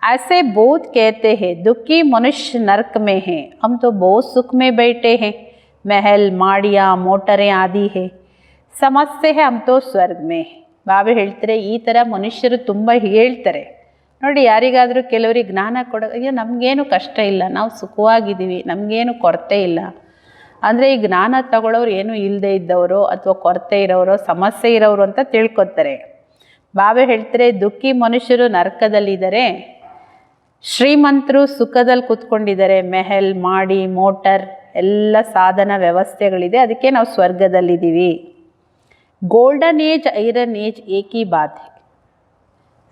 ऐसे बहुत कहते हैं दुखी मनुष्य नरक में है, हम तो बहुत सुख में बैठे हैं, महल माड़ियाँ मोटरें आदि है, समझते हैं हम तो ಸ್ವರ್ಗ में है. ಬಾಬಾ ಹೇಳ್ತಾರೆ, ಈ ಥರ ಮನುಷ್ಯರು ತುಂಬ ಹೇಳ್ತಾರೆ ನೋಡಿ. ಯಾರಿಗಾದರೂ ಕೆಲವರಿಗೆ ಜ್ಞಾನ ಅಯ್ಯೋ ನಮಗೇನು ಕಷ್ಟ ಇಲ್ಲ, ನಾವು ಸುಖವಾಗಿದ್ದೀವಿ, ನಮಗೇನು ಕೊರತೆ ಇಲ್ಲ ಅಂದರೆ ಈ ಜ್ಞಾನ ತಗೊಳ್ಳೋರು ಏನೂ ಇಲ್ಲದೆ ಇದ್ದವರು ಅಥವಾ ಕೊರತೆ ಇರೋರು, ಸಮಸ್ಯೆ ಇರೋರು ಅಂತ ತಿಳ್ಕೊತಾರೆ. ಬಾಬಾ ಹೇಳ್ತಾರೆ, ದುಃಖಿ ಮನುಷ್ಯರು ನರಕದಲ್ಲಿದ್ದಾರೆ, ಶ್ರೀಮಂತರು ಸುಖದಲ್ಲಿ ಕೂತ್ಕೊಂಡಿದ್ದಾರೆ. ಮೆಹಲ್ ಮಾಡಿ ಮೋಟರ್ ಎಲ್ಲ ಸಾಧನ ವ್ಯವಸ್ಥೆಗಳಿದೆ, ಅದಕ್ಕೆ ನಾವು ಸ್ವರ್ಗದಲ್ಲಿದ್ದೀವಿ. ಗೋಲ್ಡನ್ ಏಜ್ ಐರನ್ ಏಜ್ ಏಕಿ ಬಾತ್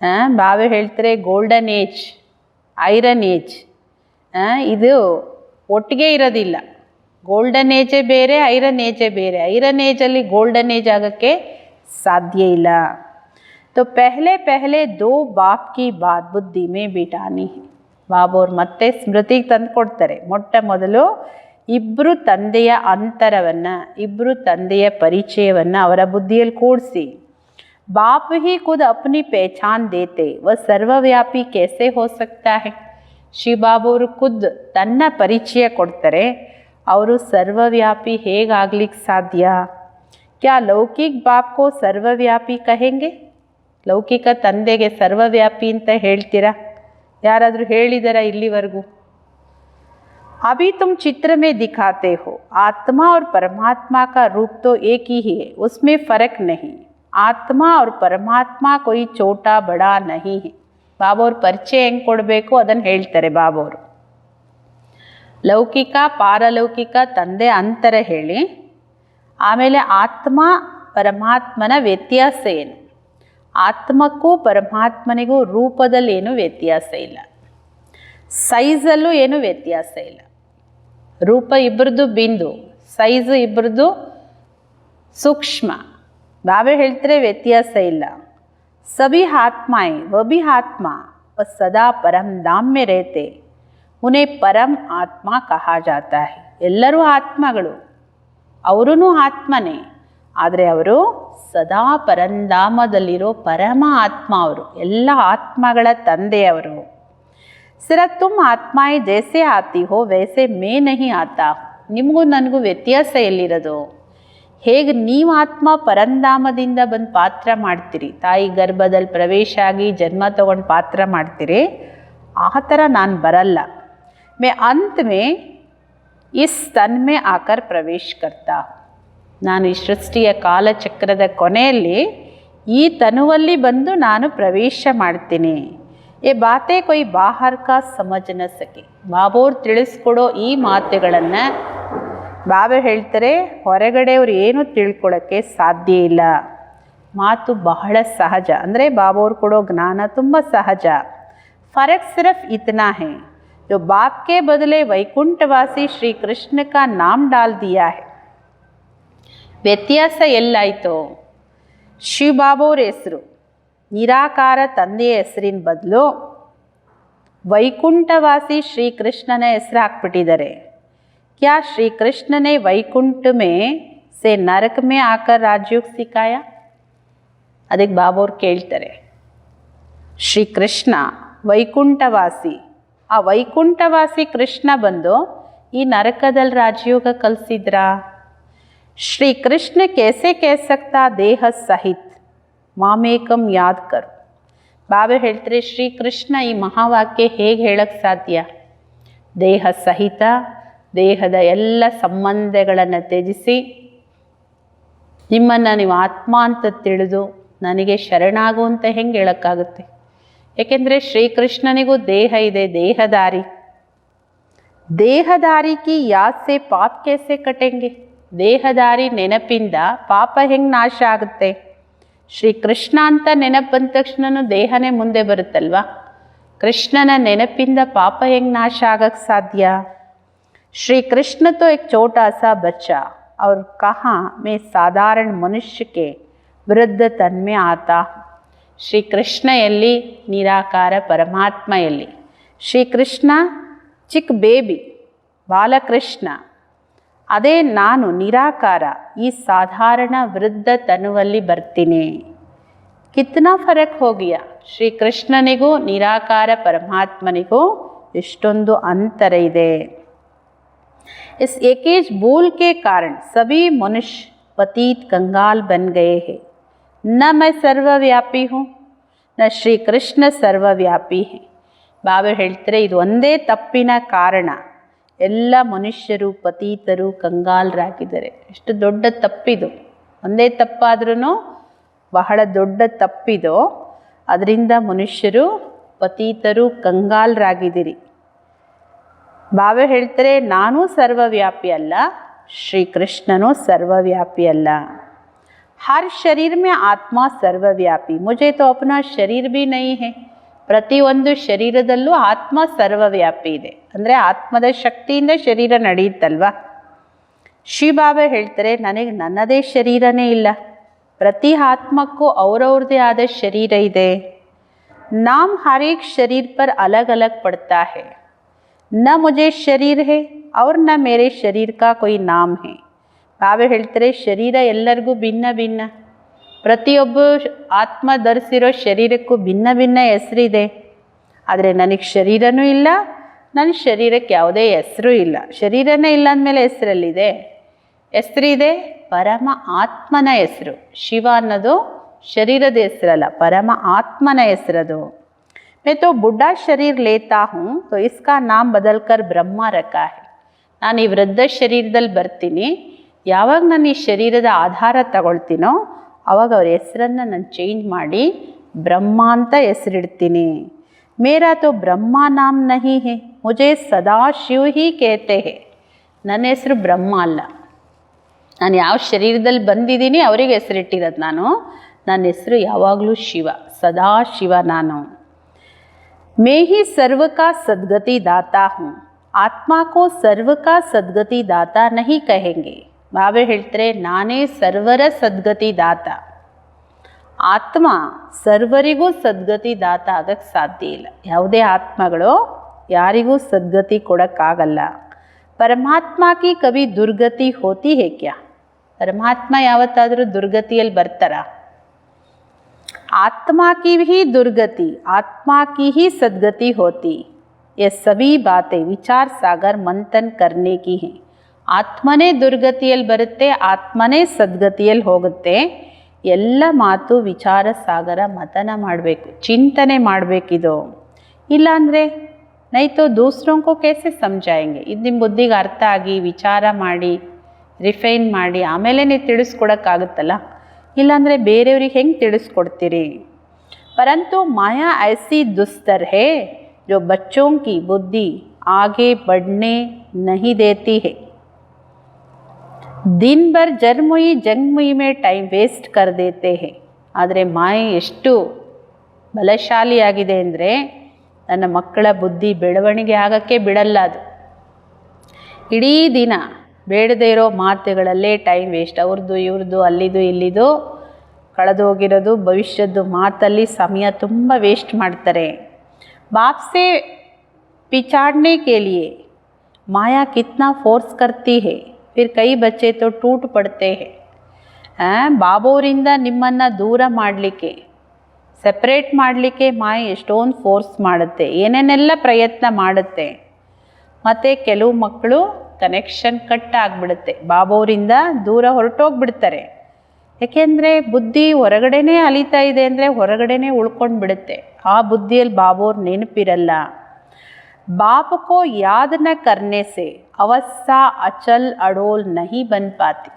ಹೇ. ಬಾಬಾ ಹೇಳ್ತಾರೆ ಗೋಲ್ಡನ್ ಏಜ್ ಐರನ್ ಏಜ್ ಇದು ಒಟ್ಟಿಗೆ ಇರೋದಿಲ್ಲ. ಗೋಲ್ಡನ್ ಏಜೇ ಬೇರೆ, ಐರನ್ ಏಜೇ ಬೇರೆ. ಐರನ್ ಏಜಲ್ಲಿ ಗೋಲ್ಡನ್ ಏಜ್ ಆಗೋಕ್ಕೆ ಸಾಧ್ಯ ಇಲ್ಲ. तो पहले पहले दो बाप की बात बुद्धि में बिठानी है. ಬಾಬಾವ್ರು ಮತ್ತೆ ಸ್ಮೃತಿಗೆ ತಂದು ಕೊಡ್ತಾರೆ. ಮೊಟ್ಟ ಮೊದಲು ಇಬ್ಬರು ತಂದೆಯ ಅಂತರವನ್ನು, ಇಬ್ಬರು ತಂದೆಯ ಪರಿಚಯವನ್ನು ಅವರ ಬುದ್ಧಿಯಲ್ಲಿ ಕೂಡಿಸಿ. ಬಾಪ್ ಹಿ ಖುದ್ ಅಪ್ನಿ ಪಹಚಾನ್ ದೇತೆ ವ ಸರ್ವವ್ಯಾಪಿ कैसे हो सकता है. ಶ್ರೀ ಬಾಬಾವರು ಖುದ್ ತನ್ನ ಪರಿಚಯ ಕೊಡ್ತಾರೆ, ಅವರು ಸರ್ವವ್ಯಾಪಿ ಹೇಗಾಗ್ಲಿಕ್ಕೆ ಸಾಧ್ಯ? ಕ್ಯಾ ಲೌಕಿಕ ಬಾಪ್ ಕೋ ಸರ್ವವ್ಯಾಪಿ ಕಹೆಂಗೆ? ಲೌಕಿಕ ತಂದೆಗೆ ಸರ್ವವ್ಯಾಪಿ ಅಂತ ಹೇಳ್ತೀರಾ? ಯಾರಾದರೂ ಹೇಳಿದಾರ ಇಲ್ಲಿವರೆಗೂ? अभी तुम चित्र में दिखाते हो, आत्मा और परमात्मा का रूप तो एक ही है, उसमें फर्क नहीं. आत्मा और परमात्मा कोई छोटा बड़ा नहीं है. ಬಾಬಾವ್ರ ಪರಿಚಯ ಹೆಂಗೆ ಕೊಡಬೇಕು ಅದನ್ನು ಹೇಳ್ತಾರೆ ಬಾಬಾವರು. ಲೌಕಿಕ ಪಾರಲೌಕಿಕ ತಂದೆ ಅಂತರ ಹೇಳಿ, ಆಮೇಲೆ ಆತ್ಮ ಪರಮಾತ್ಮನ ವ್ಯತ್ಯಾಸ ಏನು, ಆತ್ಮಕ್ಕೂ ಪರಮಾತ್ಮನಿಗೂ ರೂಪದಲ್ಲಿ ಏನೂ ವ್ಯತ್ಯಾಸ ಇಲ್ಲ, ಸೈಜಲ್ಲೂ ಏನೂ ವ್ಯತ್ಯಾಸ ಇಲ್ಲ. ರೂಪ ಇಬ್ಬರದು ಬಿಂದು, ಸೈಜು ಇಬ್ಬರದು ಸೂಕ್ಷ್ಮ. ಬಾಬಾ ಹೇಳ್ತಾರೆ ವ್ಯತ್ಯಾಸ ಇಲ್ಲ. ಸಭಿ ಆತ್ಮಾಯ್ ವ ಭಿ ಆತ್ಮ ವ ಸದಾ ಪರಂ ಧಾಮ್ ಮೇ ರೇತೆ, ಉನ್ಹೇ ಪರಂ ಆತ್ಮ ಕಹಾ ಜಾತಾ ಹೈ. ಎಲ್ಲರೂ ಆತ್ಮಗಳು, ಅವರೂ ಆತ್ಮನೇ, ಆದರೆ ಅವರು ಸದಾ ಪರಂಧಾಮದಲ್ಲಿರೋ ಪರಮ ಆತ್ಮ. ಅವರು ಎಲ್ಲ ಆತ್ಮಗಳ ತಂದೆಯವರು. ಸಿರ್ಫ್ ತುಮ್ ಆತ್ಮಾಯೇ ಜೈಸೆ ಆತಿ ಹೋ ವೈಸೆ ಮೇ ನಹಿ ಆತಾ. ನಿಮಗೂ ನನಗೂ ವ್ಯತ್ಯಾಸ ಎಲ್ಲಿರೋದು? ಹೇಗೆ ನೀವು ಆತ್ಮ ಪರಂಧಾಮದಿಂದ ಬಂದು ಪಾತ್ರ ಮಾಡ್ತೀರಿ, ತಾಯಿ ಗರ್ಭದಲ್ಲಿ ಪ್ರವೇಶ ಆಗಿ ಜನ್ಮ ತಗೊಂಡು ಪಾತ್ರ ಮಾಡ್ತೀರಿ, ಆ ಥರ ನಾನು ಬರಲ್ಲ. ಮೇ ಅಂತ್ ಮೇ ಇಸ್ ತನ್ ಮೇ ಆಕರ್ ಪ್ರವೇಶ ಕರ್ತಾ. ನಾನು ಈ ಸೃಷ್ಟಿಯ ಕಾಲಚಕ್ರದ ಕೊನೆಯಲ್ಲಿ ಈ ತನುವಲ್ಲಿ ಬಂದು ನಾನು ಪ್ರವೇಶ ಮಾಡ್ತೀನಿ. ಏ ಬಾತೆ ಕೊಯ್ ಬಾಹರ್ ಕಾ ಸಮಜ್ ನ ಸಕೆ. ಬಾಬಾವ್ರು ತಿಳಿಸ್ಕೊಡೋ ಈ ಮಾತುಗಳನ್ನು ಬಾಬಾ ಹೇಳ್ತಾರೆ, ಹೊರಗಡೆಯವ್ರು ಏನೂ ತಿಳ್ಕೊಳ್ಳೋಕ್ಕೆ ಸಾಧ್ಯ ಇಲ್ಲ. ಮಾತು ಬಹಳ ಸಹಜ, ಅಂದರೆ ಬಾಬಾವ್ರು ಕೊಡೋ ಜ್ಞಾನ ತುಂಬ ಸಹಜ. ಫರಕ್ ಸಿರ್ಫ್ ಇತನಾ ಹೈ, जो बाप के बदले वैकुंठवासी श्री कृष्ण का नाम डाल दिया है. ವ್ಯತ್ಯಾಸ ಎಲ್ಲಾಯಿತು? ಶಿವಬಾಬಾವ್ರ ಹೆಸರು ನಿರಾಕಾರ ತಂದೆಯ ಹೆಸರಿನ ಬದಲು ವೈಕುಂಠವಾಸಿ ಶ್ರೀಕೃಷ್ಣನ ಹೆಸರು ಹಾಕ್ಬಿಟ್ಟಿದ್ದಾರೆ. ಕ್ಯಾ ಶ್ರೀಕೃಷ್ಣನೇ ವೈಕುಂಠ ಮೇ ಸೆ ನರಕ ಮೇ ಆಕರ್ ರಾಜಯೋಗ ಸಿಕ್ಕಾಯ? ಅದಕ್ಕೆ ಬಾಬಾವ್ರು ಕೇಳ್ತಾರೆ, ಶ್ರೀಕೃಷ್ಣ ವೈಕುಂಠವಾಸಿ, ಆ ವೈಕುಂಠವಾಸಿ ಕೃಷ್ಣ ಬಂದು ಈ ನರಕದಲ್ಲಿ ರಾಜಯೋಗ ಕಲಿಸಿದ್ರಾ? श्री कृष्ण कैसे कह सकता देह सहित ಮಾಮೇಕಂ ಯಾದ್ ಕರು. ಬಾಬಾ ಹೇಳ್ತಾರೆ, ಶ್ರೀಕೃಷ್ಣ ಈ ಮಹಾವಾಕ್ಯ ಹೇಗೆ ಹೇಳಕ್ಕೆ ಸಾಧ್ಯ? ದೇಹ ಸಹಿತ, ದೇಹದ ಎಲ್ಲ ಸಂಬಂಧಗಳನ್ನು ತ್ಯಜಿಸಿ ನಿಮ್ಮನ್ನು ನೀವು ಆತ್ಮ ಅಂತ ತಿಳಿದು ನನಗೆ ಶರಣಾಗು ಅಂತ ಹೆಂಗೆ ಹೇಳೋಕ್ಕಾಗುತ್ತೆ? ಏಕೆಂದರೆ ಶ್ರೀಕೃಷ್ಣನಿಗೂ ದೇಹ ಇದೆ, ದೇಹದಾರಿ. ದೇಹದಾರಿ ಕಿ ಯಾದ್ ಸೆ ಪಾಪ್ कैसे ಕಟೆಂಗೆ? ದೇಹದಾರಿ ನೆನಪಿಂದ ಪಾಪ ಹೆಂಗೆ ನಾಶ ಆಗುತ್ತೆ? ಶ್ರೀಕೃಷ್ಣ ಅಂತ ನೆನಪು ಬಂದ ತಕ್ಷಣ ದೇಹನೇ ಮುಂದೆ ಬರುತ್ತಲ್ವ. ಕೃಷ್ಣನ ನೆನಪಿಂದ ಪಾಪ ಹೆಂಗೆ ನಾಶ ಆಗಕ್ಕೆ ಸಾಧ್ಯ? श्री कृष्ण तो एक छोटा सा बच्चा और कहाँ मैं साधारण मनुष्य के विरुद्ध तन में आता. ಶ್ರೀಕೃಷ್ಣ ಎಲ್ಲಿ? ನಿರಾಕಾರ ಪರಮಾತ್ಮ ಎಲ್ಲಿ? ಶ್ರೀಕೃಷ್ಣ ಚಿಕ್ಕ ಬೇಬಿ ಬಾಲಕೃಷ್ಣ, ಅದೇ ನಾನು ನಿರಾಕಾರ ಈ ಸಾಧಾರಣ ವೃದ್ಧ ತನುವಲ್ಲಿ ಬರ್ತೀನಿ. ಕಿತ್ನಾ ಫರಕ್ ಹೋಗಿಯಾ? ಶ್ರೀಕೃಷ್ಣನಿಗೂ ನಿರಾಕಾರ ಪರಮಾತ್ಮನಿಗೂ ಎಷ್ಟೊಂದು ಅಂತರ ಇದೆ. इस एकेज भूल के कारण सभी मनुष्य पतित कंगाल बन गए हैं. न मैं सर्वव्यापी हूँ, न श्री कृष्ण सर्वव्यापी है. ಬಾಬಾ ಹೇಳ್ತಾರೆ ಇದು ಒಂದೇ ತಪ್ಪಿನ ಕಾರಣ ಎಲ್ಲ ಮನುಷ್ಯರು ಪತೀತರು ಕಂಗಾಲರಾಗಿದ್ದಾರೆ. ಎಷ್ಟು ದೊಡ್ಡ ತಪ್ಪಿದು. ಒಂದೇ ತಪ್ಪಾದ್ರೂ ಬಹಳ ದೊಡ್ಡ ತಪ್ಪಿದು. ಅದರಿಂದ ಮನುಷ್ಯರು ಪತೀತರು ಕಂಗಾಲರಾಗಿದ್ದೀರಿ. ಬಾಬಾ ಹೇಳ್ತಾರೆ ನಾನು ಸರ್ವವ್ಯಾಪಿ ಅಲ್ಲ, ಶ್ರೀಕೃಷ್ಣನೂ ಸರ್ವವ್ಯಾಪಿ ಅಲ್ಲ. ಹರ್ ಶರೀರ ಮೇ ಆತ್ಮ ಸರ್ವವ್ಯಾಪಿ, ಮುझे तो अपना ಶರೀರ भी नहीं है. ಪ್ರತಿಯೊಂದು ಶರೀರದಲ್ಲೂ ಆತ್ಮ ಸರ್ವವ್ಯಾಪಿ ಇದೆ. ಅಂದರೆ ಆತ್ಮದ ಶಕ್ತಿಯಿಂದ ಶರೀರ ನಡೆಯುತ್ತಲ್ವ. ಶ್ರೀ ಬಾಬಾ ಹೇಳ್ತಾರೆ ನನಗೆ ನನ್ನದೇ ಶರೀರನೇ ಇಲ್ಲ. ಪ್ರತಿ ಆತ್ಮಕ್ಕೂ ಅವ್ರವ್ರದ್ದೇ ಆದ ಶರೀರ ಇದೆ. नाम हर एक शरीर पर अलग अलग पड़ता है. न मुझे शरीर है और न मेरे शरीर का कोई नाम है. ಬಾಬಾ ಹೇಳ್ತಾರೆ ಶರೀರ ಎಲ್ಲರಿಗೂ ಭಿನ್ನ ಭಿನ್ನ. ಪ್ರತಿಯೊಬ್ಬ ಆತ್ಮ ಧರಿಸಿರೋ ಶರೀರಕ್ಕೂ ಭಿನ್ನ ಭಿನ್ನ ಹೆಸರಿದೆ. ಆದರೆ ನನಗೆ ಶರೀರನೂ ಇಲ್ಲ, ನನ್ನ ಶರೀರಕ್ಕೆ ಯಾವುದೇ ಹೆಸರು ಇಲ್ಲ. ಶರೀರನೇ ಇಲ್ಲ ಅಂದಮೇಲೆ ಹೆಸರಲ್ಲಿದೆ? ಹೆಸರಿದೆ, ಪರಮ ಆತ್ಮನ ಹೆಸರು. ಶಿವ ಅನ್ನೋದು ಶರೀರದ ಹೆಸರಲ್ಲ, ಪರಮ ಆತ್ಮನ ಹೆಸರದು. मैं तो बुढ़ा शरीर लेता हूँ तो इसका नाम बदल कर ब्रह्म रखा है. ನಾನು ಈ ವೃದ್ಧ ಶರೀರದಲ್ಲಿ ಬರ್ತೀನಿ. ಯಾವಾಗ ನಾನು ಈ ಶರೀರದ ಆಧಾರ ತಗೊಳ್ತೀನೋ ಆವಾಗ ಅವ್ರ ಹೆಸರನ್ನು ನಾನು ಚೇಂಜ್ ಮಾಡಿ ಬ್ರಹ್ಮ ಅಂತ ಹೆಸರಿಡ್ತೀನಿ. ಮೇರಾ तो ಬ್ರಹ್ಮ ನಾಮ್ ನಹಿ ಹೇ, ಮುझे ಸದಾ ಶಿವ ಹಿ ಕೇತೆ ಹೇ. ನನ್ನ ಹೆಸರು ಬ್ರಹ್ಮ ಅಲ್ಲ. ನಾನು ಯಾವ ಶರೀರದಲ್ಲಿ ಬಂದಿದ್ದೀನಿ ಅವರಿಗೆ ಹೆಸರಿಟ್ಟಿರೋದು ನಾನು. ನನ್ನ ಹೆಸರು ಯಾವಾಗಲೂ ಶಿವ, ಸದಾ ಶಿವ ನಾನು. मैं ही सर्व का सद्गति दाता हूँ. आत्मा को सर्व का सद्गति दाता नहीं कहेंगे. ಬಾಬಾ ಹೇಳ್ತಾರೆ ನಾನೇ ಸರ್ವರ ಸದ್ಗತಿ ದಾತ. ಆತ್ಮ ಸರ್ವರಿಗೂ ಸದ್ಗತಿ ದಾತ ಆಗಕ್ಕೆ ಸಾಧ್ಯ ಇಲ್ಲ. ಯಾವುದೇ ಆತ್ಮಗಳು ಯಾರಿಗೂ ಸದ್ಗತಿ ಕೊಡೋಕ್ಕಾಗಲ್ಲ. ಪರಮಾತ್ಮ ಕಿ ಕವಿ ದುರ್ಗತಿ ಹೋತಿ ಹೇ ಕ್ಯಾ? ಪರಮಾತ್ಮ ಯಾವತ್ತಾದರೂ ದುರ್ಗತಿಯಲ್ಲಿ ಬರ್ತಾರಾ? आत्मा की भी दुर्गति, आत्मा की ही सद्गति होती. ये सभी बातें विचार सागर मंथन करने की हैं. ಆತ್ಮನೇ ದುರ್ಗತಿಯಲ್ಲಿ ಬರುತ್ತೆ, ಆತ್ಮನೇ ಸದ್ಗತಿಯಲ್ಲಿ ಹೋಗುತ್ತೆ. ಎಲ್ಲ ಮಾತು ವಿಚಾರ ಸಾಗರ ಮಥನ ಮಾಡಬೇಕು, ಚಿಂತನೆ ಮಾಡಬೇಕಿದು. ಇಲ್ಲಾಂದರೆ ನೈತೋ ದೂಸರೋं को कैसे समझाएंगे? ಇದು ನಿಮ್ಮ ಬುದ್ಧಿಗೆ ಅರ್ಥ ಆಗಿ ವಿಚಾರ ಮಾಡಿ ರಿಫೈನ್ ಮಾಡಿ ಆಮೇಲೆ ನೀವು ತಿಳಿಸ್ಕೊಡೋಕ್ಕಾಗುತ್ತಲ್ಲ. ಇಲ್ಲಾಂದರೆ ಬೇರೆಯವ್ರಿಗೆ ಹೆಂಗೆ ತಿಳಿಸ್ಕೊಡ್ತೀರಿ? परंतु माया ऐसी दुस्तर है जो बच्चों की बुद्धि आगे बढ़ने नहीं देती है. दिन भर जन्मुई जंगमुई में टाइम ವೇಸ್ಟ್ कर देते हैं. ಆದರೆ ಮಾಯೆ ಎಷ್ಟು ಬಲಶಾಲಿಯಾಗಿದೆ ಅಂದರೆ ನನ್ನ ಮಕ್ಕಳ ಬುದ್ಧಿ ಬೆಳವಣಿಗೆ ಆಗೋಕ್ಕೆ ಬಿಡಲ್ಲ. ಅದು ಇಡೀ ದಿನ ಬೇಡದೇ ಇರೋ ಮಾತುಗಳಲ್ಲೇ ಟೈಮ್ ವೇಸ್ಟ್. ಅವ್ರದ್ದು ಇವ್ರದ್ದು ಅಲ್ಲಿದು ಇಲ್ಲಿದು ಕಳೆದೋಗಿರೋದು ಭವಿಷ್ಯದ್ದು ಮಾತಲ್ಲಿ ಸಮಯ ತುಂಬ ವೇಸ್ಟ್ ಮಾಡ್ತಾರೆ. बाप से पिछाड़ने के लिए माया कितना फोर्स करती है. फिर कई बच्चे तो टूट पड़ते हैं. ಬಾಬೋರಿಂದ ನಿಮ್ಮನ್ನು ದೂರ ಮಾಡಲಿಕ್ಕೆ, ಸೆಪ್ರೇಟ್ ಮಾಡಲಿಕ್ಕೆ ಮಾಯೆ ಎಷ್ಟೊಂದು ಫೋರ್ಸ್ ಮಾಡುತ್ತೆ, ಏನೇನೆಲ್ಲ ಪ್ರಯತ್ನ ಮಾಡುತ್ತೆ. ಮತ್ತು ಕೆಲವು ಮಕ್ಕಳು ಕನೆಕ್ಷನ್ ಕಟ್ ಆಗಿಬಿಡುತ್ತೆ, ಬಾಬೋರಿಂದ ದೂರ ಹೊರಟೋಗ್ಬಿಡ್ತಾರೆ. ಏಕೆಂದರೆ ಬುದ್ಧಿ ಹೊರಗಡೆನೇ ಅಲಿತಾ ಇದೆ ಅಂದರೆ ಹೊರಗಡೆನೇ ಉಳ್ಕೊಂಡು ಬಿಡುತ್ತೆ. ಆ ಬುದ್ಧಿಯಲ್ಲಿ ಬಾಬೋರ್ ನೆನಪಿರಲ್ಲ. बाप को याद न करने से अवस्था अचल अडोल नहीं बन पाती.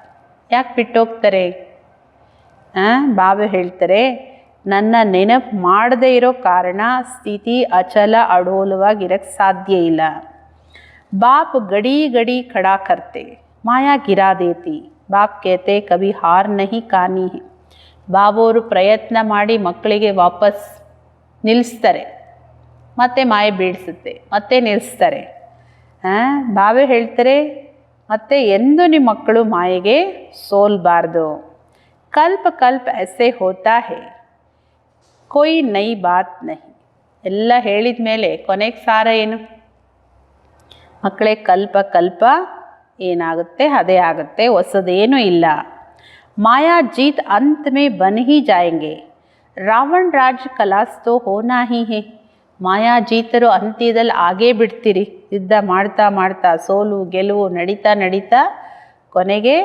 ಯಾಕೆ ಬಿಟ್ಟೋಗ್ತಾರೆ? ಬಾಬಾ ಹೇಳ್ತಾರೆ ನನ್ನ ನೆನಪು ಮಾಡದೇ ಇರೋ ಕಾರಣ ಸ್ಥಿತಿ ಅಚಲ ಅಡೋಲವಾಗಿರಕ್ಕೆ ಸಾಧ್ಯ ಇಲ್ಲ. बाप गड़ी गड़ी खड़ा करते, माया गिरा देती. बाप कहते कभी हार नहीं खानी है. ಬಾಬೋರು ಪ್ರಯತ್ನ ಮಾಡಿ ಮಕ್ಕಳಿಗೆ ವಾಪಸ್ ನಿಲ್ಲಿಸ್ತಾರೆ, ಮತ್ತೆ ಮಾಯೆ ಬೀಳಿಸುತ್ತೆ, ಮತ್ತೆ ನಿಲ್ಲಿಸ್ತಾರೆ. ಬಾಬಾ ಹೇಳ್ತಾರೆ ಮತ್ತೆ ಎಂದು ನಿಮ್ಮ ಮಕ್ಕಳು ಮಾಯೆಗೆ ಸೋಲ್ಬಾರ್ದು. ಕಲ್ಪ ಕಲ್ಪ ಐಸೆ ಹೋತಾ ಹೇ, ಕೊಯ್ ನೈ ಬಾತ್ ನಹಿ. ಎಲ್ಲ ಹೇಳಿದ ಮೇಲೆ ಕೊನೆಗೆ ಸಾರ ಏನು? ಮಕ್ಕಳೇ, ಕಲ್ಪ ಕಲ್ಪ ಏನಾಗುತ್ತೆ ಅದೇ ಆಗುತ್ತೆ, ಹೊಸದೇನೂ ಇಲ್ಲ. ಮಾಯಾ ಜೀತ್ ಅಂತ್ ಮೇ ಬನ್ ಹಿ ಜಾಯೆಂಗೆ, ರಾವಣ ರಾಜ್ ಕಲಾಸ್ ತೋ ಹೋನಾ ಹಿ ಹೇ. ಮಾಯಾ ಜೀತರು ಅಂತ್ಯದಲ್ಲಿ ಆಗೇ ಬಿಡ್ತೀರಿ. ಯುದ್ಧ ಮಾಡ್ತಾ ಮಾಡ್ತಾ ಸೋಲು ಗೆಲುವು ನಡೀತಾ ನಡೀತಾ ಕೊನೆಗೆ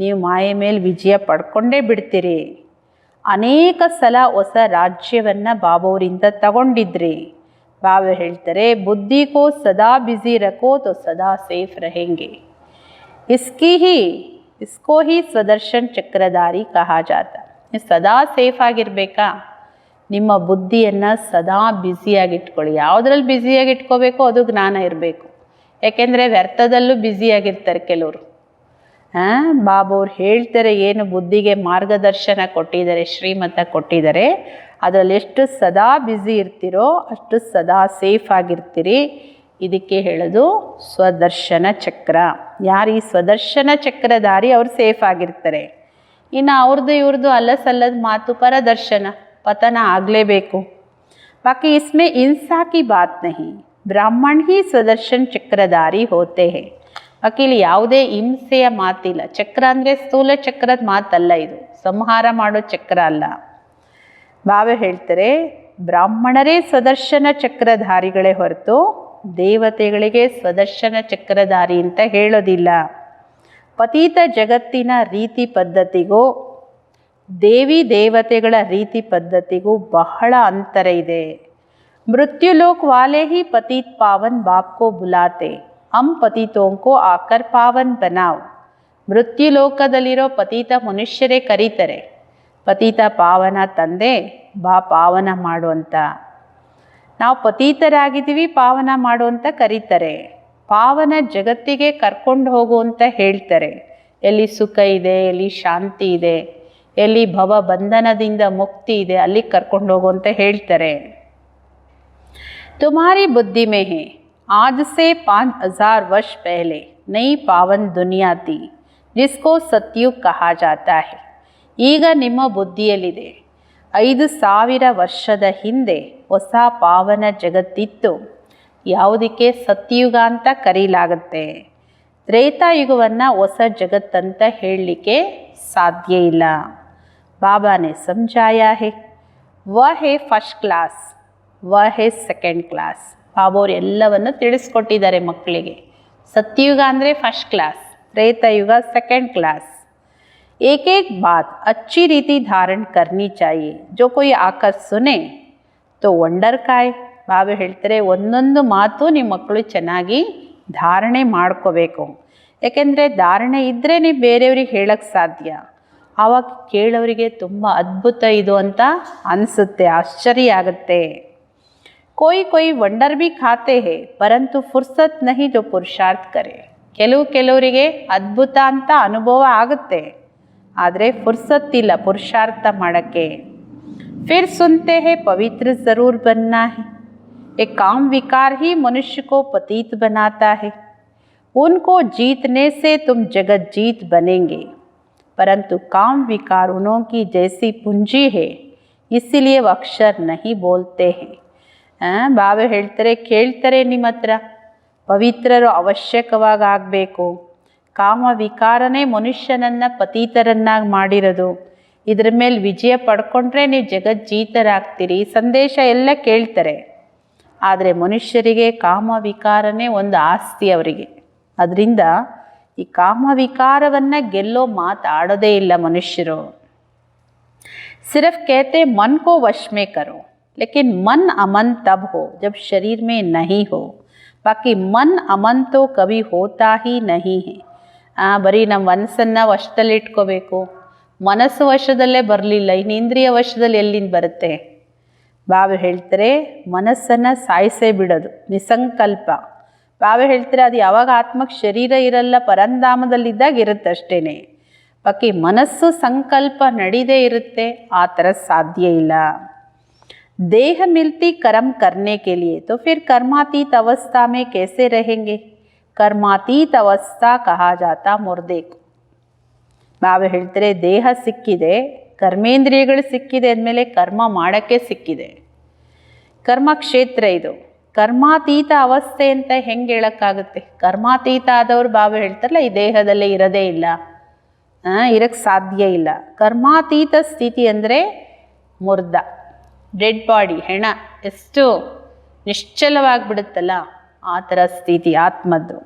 ನೀವು ಮಾಯೆ ಮೇಲೆ ವಿಜಯ ಪಡ್ಕೊಂಡೇ ಬಿಡ್ತೀರಿ. ಅನೇಕ ಸಲ ಹೊಸ ರಾಜ್ಯವನ್ನು ಬಾಬಾವರಿಂದ ತಗೊಂಡಿದ್ರಿ. ಬಾಬಾ ಹೇಳ್ತಾರೆ, ಬುದ್ಧಿ ಕೋ ಸದಾ ಬ್ಯುಸಿ ರಖೋ ತೋ ಸದಾ ಸೇಫ್ रहेंगे. इसको ही ಸ್ವದರ್ಶನ್ ಚಕ್ರಧಾರಿ ಕಹಾ ಜಾತ. ಸದಾ ಸೇಫ್ ಆಗಿರಬೇಕಾ? ನಿಮ್ಮ ಬುದ್ಧಿಯನ್ನು ಸದಾ ಬ್ಯುಸಿಯಾಗಿಟ್ಕೊಳ್ಳಿ. ಯಾವುದ್ರಲ್ಲಿ ಬ್ಯುಸಿಯಾಗಿ ಇಟ್ಕೋಬೇಕು? ಅದು ಜ್ಞಾನ ಇರಬೇಕು. ಯಾಕೆಂದರೆ ವ್ಯರ್ಥದಲ್ಲೂ ಬ್ಯುಸಿಯಾಗಿರ್ತಾರೆ ಕೆಲವರು. ಬಾಬವ್ರು ಹೇಳ್ತಾರೆ, ಏನು ಬುದ್ಧಿಗೆ ಮಾರ್ಗದರ್ಶನ ಕೊಟ್ಟಿದ್ದಾರೆ, ಶ್ರೀಮತ ಕೊಟ್ಟಿದ್ದಾರೆ, ಅದರಲ್ಲಿ ಎಷ್ಟು ಸದಾ ಬ್ಯುಸಿ ಇರ್ತೀರೋ ಅಷ್ಟು ಸದಾ ಸೇಫ್ ಆಗಿರ್ತೀರಿ. ಇದಕ್ಕೆ ಹೇಳೋದು ಸ್ವದರ್ಶನ ಚಕ್ರ. ಯಾರು ಈ ಸ್ವದರ್ಶನ ಚಕ್ರಧಾರಿ ಅವ್ರು ಸೇಫ್ ಆಗಿರ್ತಾರೆ. ಇನ್ನು ಅವ್ರದ್ದು ಇವ್ರದ್ದು ಅಲ್ಲಸಲ್ಲದ ಮಾತು ಪರದರ್ಶನ, ಪತನ ಆಗಲೇಬೇಕು. ಬಾಕಿ ಇಸ್ಮೇ ಹಿಂಸಾ ಕಿ ಬಾತ್ ನಹಿ, ಬ್ರಾಹ್ಮಣ ಹಿ ಸ್ವದರ್ಶನ್ ಚಕ್ರಧಾರಿ ಹೋತೆ ಹೇ. ಬಾಕಿ ಇಲ್ಲಿ ಯಾವುದೇ ಹಿಂಸೆಯ ಮಾತಿಲ್ಲ. ಚಕ್ರ ಅಂದರೆ ಸ್ಥೂಲ ಚಕ್ರದ ಮಾತಲ್ಲ, ಇದು ಸಂಹಾರ ಮಾಡೋ ಚಕ್ರ ಅಲ್ಲ. ಬಾಬಾ ಹೇಳ್ತಾರೆ, ಬ್ರಾಹ್ಮಣರೇ ಸ್ವದರ್ಶನ ಚಕ್ರಧಾರಿಗಳೇ ಹೊರತು ದೇವತೆಗಳಿಗೆ ಸ್ವದರ್ಶನ ಚಕ್ರಧಾರಿ ಅಂತ ಹೇಳೋದಿಲ್ಲ. ಪತೀತ ಜಗತ್ತಿನ ರೀತಿ ಪದ್ಧತಿಗೂ ದೇವಿ ದೇವತೆಗಳ ರೀತಿ ಪದ್ಧತಿಗೂ ಬಹಳ ಅಂತರ ಇದೆ. ಮೃತ್ಯುಲೋಕ್ ವಾಲೆ ಹಿ ಪತೀತ್ ಪಾವನ್ ಬಾಪ್ ಕೋ ಬುಲಾತೆ, ಹಮ್ ಪತೀತೋಂ ಕೋ ಆಕರ್ ಪಾವನ್ ಬನಾವ್. ಮೃತ್ಯುಲೋಕದಲ್ಲಿರೋ ಪತೀತ ಮನುಷ್ಯರೇ ಕರೀತಾರೆ, ಪತೀತ ಪಾವನ ತಂದೆ ಬಾ ಪಾವನ ಮಾಡುವಂತ. ನಾವು ಪತೀತರಾಗಿದ್ದೀವಿ, ಪಾವನ ಮಾಡುವಂತ ಕರೀತಾರೆ. ಪಾವನ ಜಗತ್ತಿಗೆ ಕರ್ಕೊಂಡು ಹೋಗುವಂತ ಹೇಳ್ತಾರೆ. ಎಲ್ಲಿ ಸುಖ ಇದೆ, ಎಲ್ಲಿ ಶಾಂತಿ ಇದೆ, ಎಲ್ಲಿ ಭವ ಬಂಧನದಿಂದ ಮುಕ್ತಿ ಇದೆ, ಅಲ್ಲಿ ಕರ್ಕೊಂಡು ಹೋಗುವಂತ ಹೇಳ್ತಾರೆ. ತುಮಾರಿ ಬುದ್ಧಿ ಮೇ ಹೇ, आज से 5000 वर्ष पहले नई पावन दुनिया थी जिसको सतयुग कहा जाता है. ಈಗ ನಿಮ್ಮ ಬುದ್ಧಿಯಲ್ಲಿದೆ, 5000 ವರ್ಷದ ಹಿಂದೆ ಹೊಸ ಪಾವನ ಜಗತ್ತಿತ್ತು, ಯಾವುದಕ್ಕೆ ಸತ್ಯುಗ ಅಂತ ಕರೀಲಾಗುತ್ತೆ. ತ್ರೇತಾಯುಗವನ್ನು ಹೊಸ ಜಗತ್ತಂತ ಹೇಳಲಿಕ್ಕೆ ಸಾಧ್ಯ ಇಲ್ಲ. ಬಾಬಾನೆ ಸಮझाया है, वह है फर्स्ट क्लास, वह है सेकेंड क्लास. ಬಾಬಾವ್ರು ಎಲ್ಲವನ್ನು ತಿಳಿಸ್ಕೊಟ್ಟಿದ್ದಾರೆ ಮಕ್ಕಳಿಗೆ. ಸತ್ಯುಗ ಅಂದರೆ first class, Treta Yuga second class. एक एक बात अच्छी रीति धारण करनी चाहिए, जो कोई आकर सुने तो ವಂಡರ್ ಕಾಯ್. ಬಾಬಾ ಹೇಳ್ತಾರೆ, ಒಂದೊಂದು ಮಾತು ನಿಮ್ಮ ಮಕ್ಕಳು ಚೆನ್ನಾಗಿ ಧಾರಣೆ ಮಾಡ್ಕೋಬೇಕು. ಯಾಕೆಂದರೆ ಧಾರಣೆ ಇದ್ದರೆ ನೀವು ಬೇರೆಯವ್ರಿಗೆ ಹೇಳಕ್ಕೆ ಸಾಧ್ಯ. ಆವಾಗ ಕೇಳೋರಿಗೆ ತುಂಬ ಅದ್ಭುತ ಇದು ಅಂತ ಅನಿಸುತ್ತೆ, ಆಶ್ಚರ್ಯ ಆಗುತ್ತೆ. कोई कोई ವಂಡರ್ भी खाते हैं परंतु फुर्सत नहीं जो पुरुषार्थ करे. ಕೆಲವರಿಗೆ ಅದ್ಭುತ ಅಂತ ಅನುಭವ ಆಗುತ್ತೆ, ಆದರೆ ಫುರ್ಸತ್ತಿಲ್ಲ ಪುರುಷಾರ್ಥ ಮಾಡೋಕ್ಕೆ. फिर सुनते हैं पवित्र ज़रूर बनना है, एक काम विकार ही मनुष्य को पतित बनाता है. उनको जीतने से तुम जगत जीत बनेंगे, परंतु काम विकार उन्हों की जैसी पूंजी है, इसलिए वह अक्षर नहीं बोलते हैं. ಬಾಬಾ ಹೇಳ್ತಾರೆ, ಕೇಳ್ತಾರೆ ನಿಮ್ಮ ಹತ್ರ, ಪವಿತ್ರರು ಅವಶ್ಯಕವಾಗಿ ಆಗಬೇಕು. ಕಾಮ ವಿಕಾರನೇ ಮನುಷ್ಯನನ್ನು ಪತೀತರನ್ನಾಗಿ ಮಾಡಿರೋದು. ಇದ್ರ ಮೇಲೆ ವಿಜಯ ಪಡ್ಕೊಂಡ್ರೆ ನೀವು ಜಗಜ್ಜೀತರಾಗ್ತೀರಿ. ಸಂದೇಶ ಎಲ್ಲ ಕೇಳ್ತಾರೆ, ಆದರೆ ಮನುಷ್ಯರಿಗೆ ಕಾಮ ವಿಕಾರನೇ ಒಂದು ಆಸ್ತಿ ಅವರಿಗೆ. ಅದರಿಂದ ಈ ಕಾಮ ವಿಕಾರವನ್ನು ಗೆಲ್ಲೋ ಮಾತಾಡೋದೇ ಇಲ್ಲ ಮನುಷ್ಯರು. ಸಿರ್ಫ್ कहते मन को वश में करो, लेकिन मन अमन तब हो जब शरीर में नहीं हो. बाकी मन अमन तो कभी होता ही नहीं है. ಬರೀ ನಮ್ಮ ಮನಸ್ಸನ್ನು ವಶದಲ್ಲಿ ಇಟ್ಕೋಬೇಕು. ಮನಸ್ಸು ವಶದಲ್ಲೇ ಬರಲಿಲ್ಲ, ಇನ್ನು ಇಂದ್ರಿಯ ವಶದಲ್ಲಿ ಎಲ್ಲಿಂದ ಬರುತ್ತೆ? ಬಾಬಾ ಹೇಳ್ತಾರೆ, ಮನಸ್ಸನ್ನು ಸಾಯಿಸೇ ಬಿಡೋದು ನಿಸಂಕಲ್ಪ. ಬಾಬಾ ಹೇಳ್ತಾರೆ, ಅದು ಯಾವಾಗ ಆತ್ಮಕ್ಕೆ ಶರೀರ ಇರಲ್ಲ, ಪರಂಧಾಮದಲ್ಲಿದ್ದಾಗ ಇರುತ್ತೆ ಅಷ್ಟೇ. ಬಾಕಿ ಮನಸ್ಸು ಸಂಕಲ್ಪ ನಡೀದೇ ಇರುತ್ತೆ, ಆ ಥರ ಸಾಧ್ಯ ಇಲ್ಲ. देह मिलती कर्म करने के लिए, तो फिर कर्मातीत अवस्था में कैसे रहेंगे? कर्मातीत अवस्था कहा जाता मुर्दे को. ಬಾಬಾ ಹೇಳ್ತಾರೆ, ದೇಹ ಸಿಕ್ಕಿದೆ, ಕರ್ಮೇಂದ್ರಿಯಗಳು ಸಿಕ್ಕಿದೆ ಅಂದಮೇಲೆ ಕರ್ಮ ಮಾಡೋಕ್ಕೆ ಸಿಕ್ಕಿದೆ. ಕರ್ಮಕ್ಷೇತ್ರ ಇದು. ಕರ್ಮಾತೀತ ಅವಸ್ಥೆ ಅಂತ ಹೆಂಗೆ ಹೇಳೋಕ್ಕಾಗುತ್ತೆ? ಕರ್ಮಾತೀತ ಆದವರು ಬಾಬಾ ಹೇಳ್ತಾರಲ್ಲ, ಈ ದೇಹದಲ್ಲೇ ಇರೋದೇ ಇಲ್ಲ, ಇರೋಕ್ಕೆ ಸಾಧ್ಯ ಇಲ್ಲ. ಕರ್ಮಾತೀತ ಸ್ಥಿತಿ ಅಂದರೆ ಮುರ್ದ, ಡೆಡ್ ಬಾಡಿ, ಹೆಣ ಎಷ್ಟು ನಿಶ್ಚಲವಾಗಿಬಿಡುತ್ತಲ್ಲ, ಆ ಥರ ಸ್ಥಿತಿ ಆತ್ಮದ್ದು.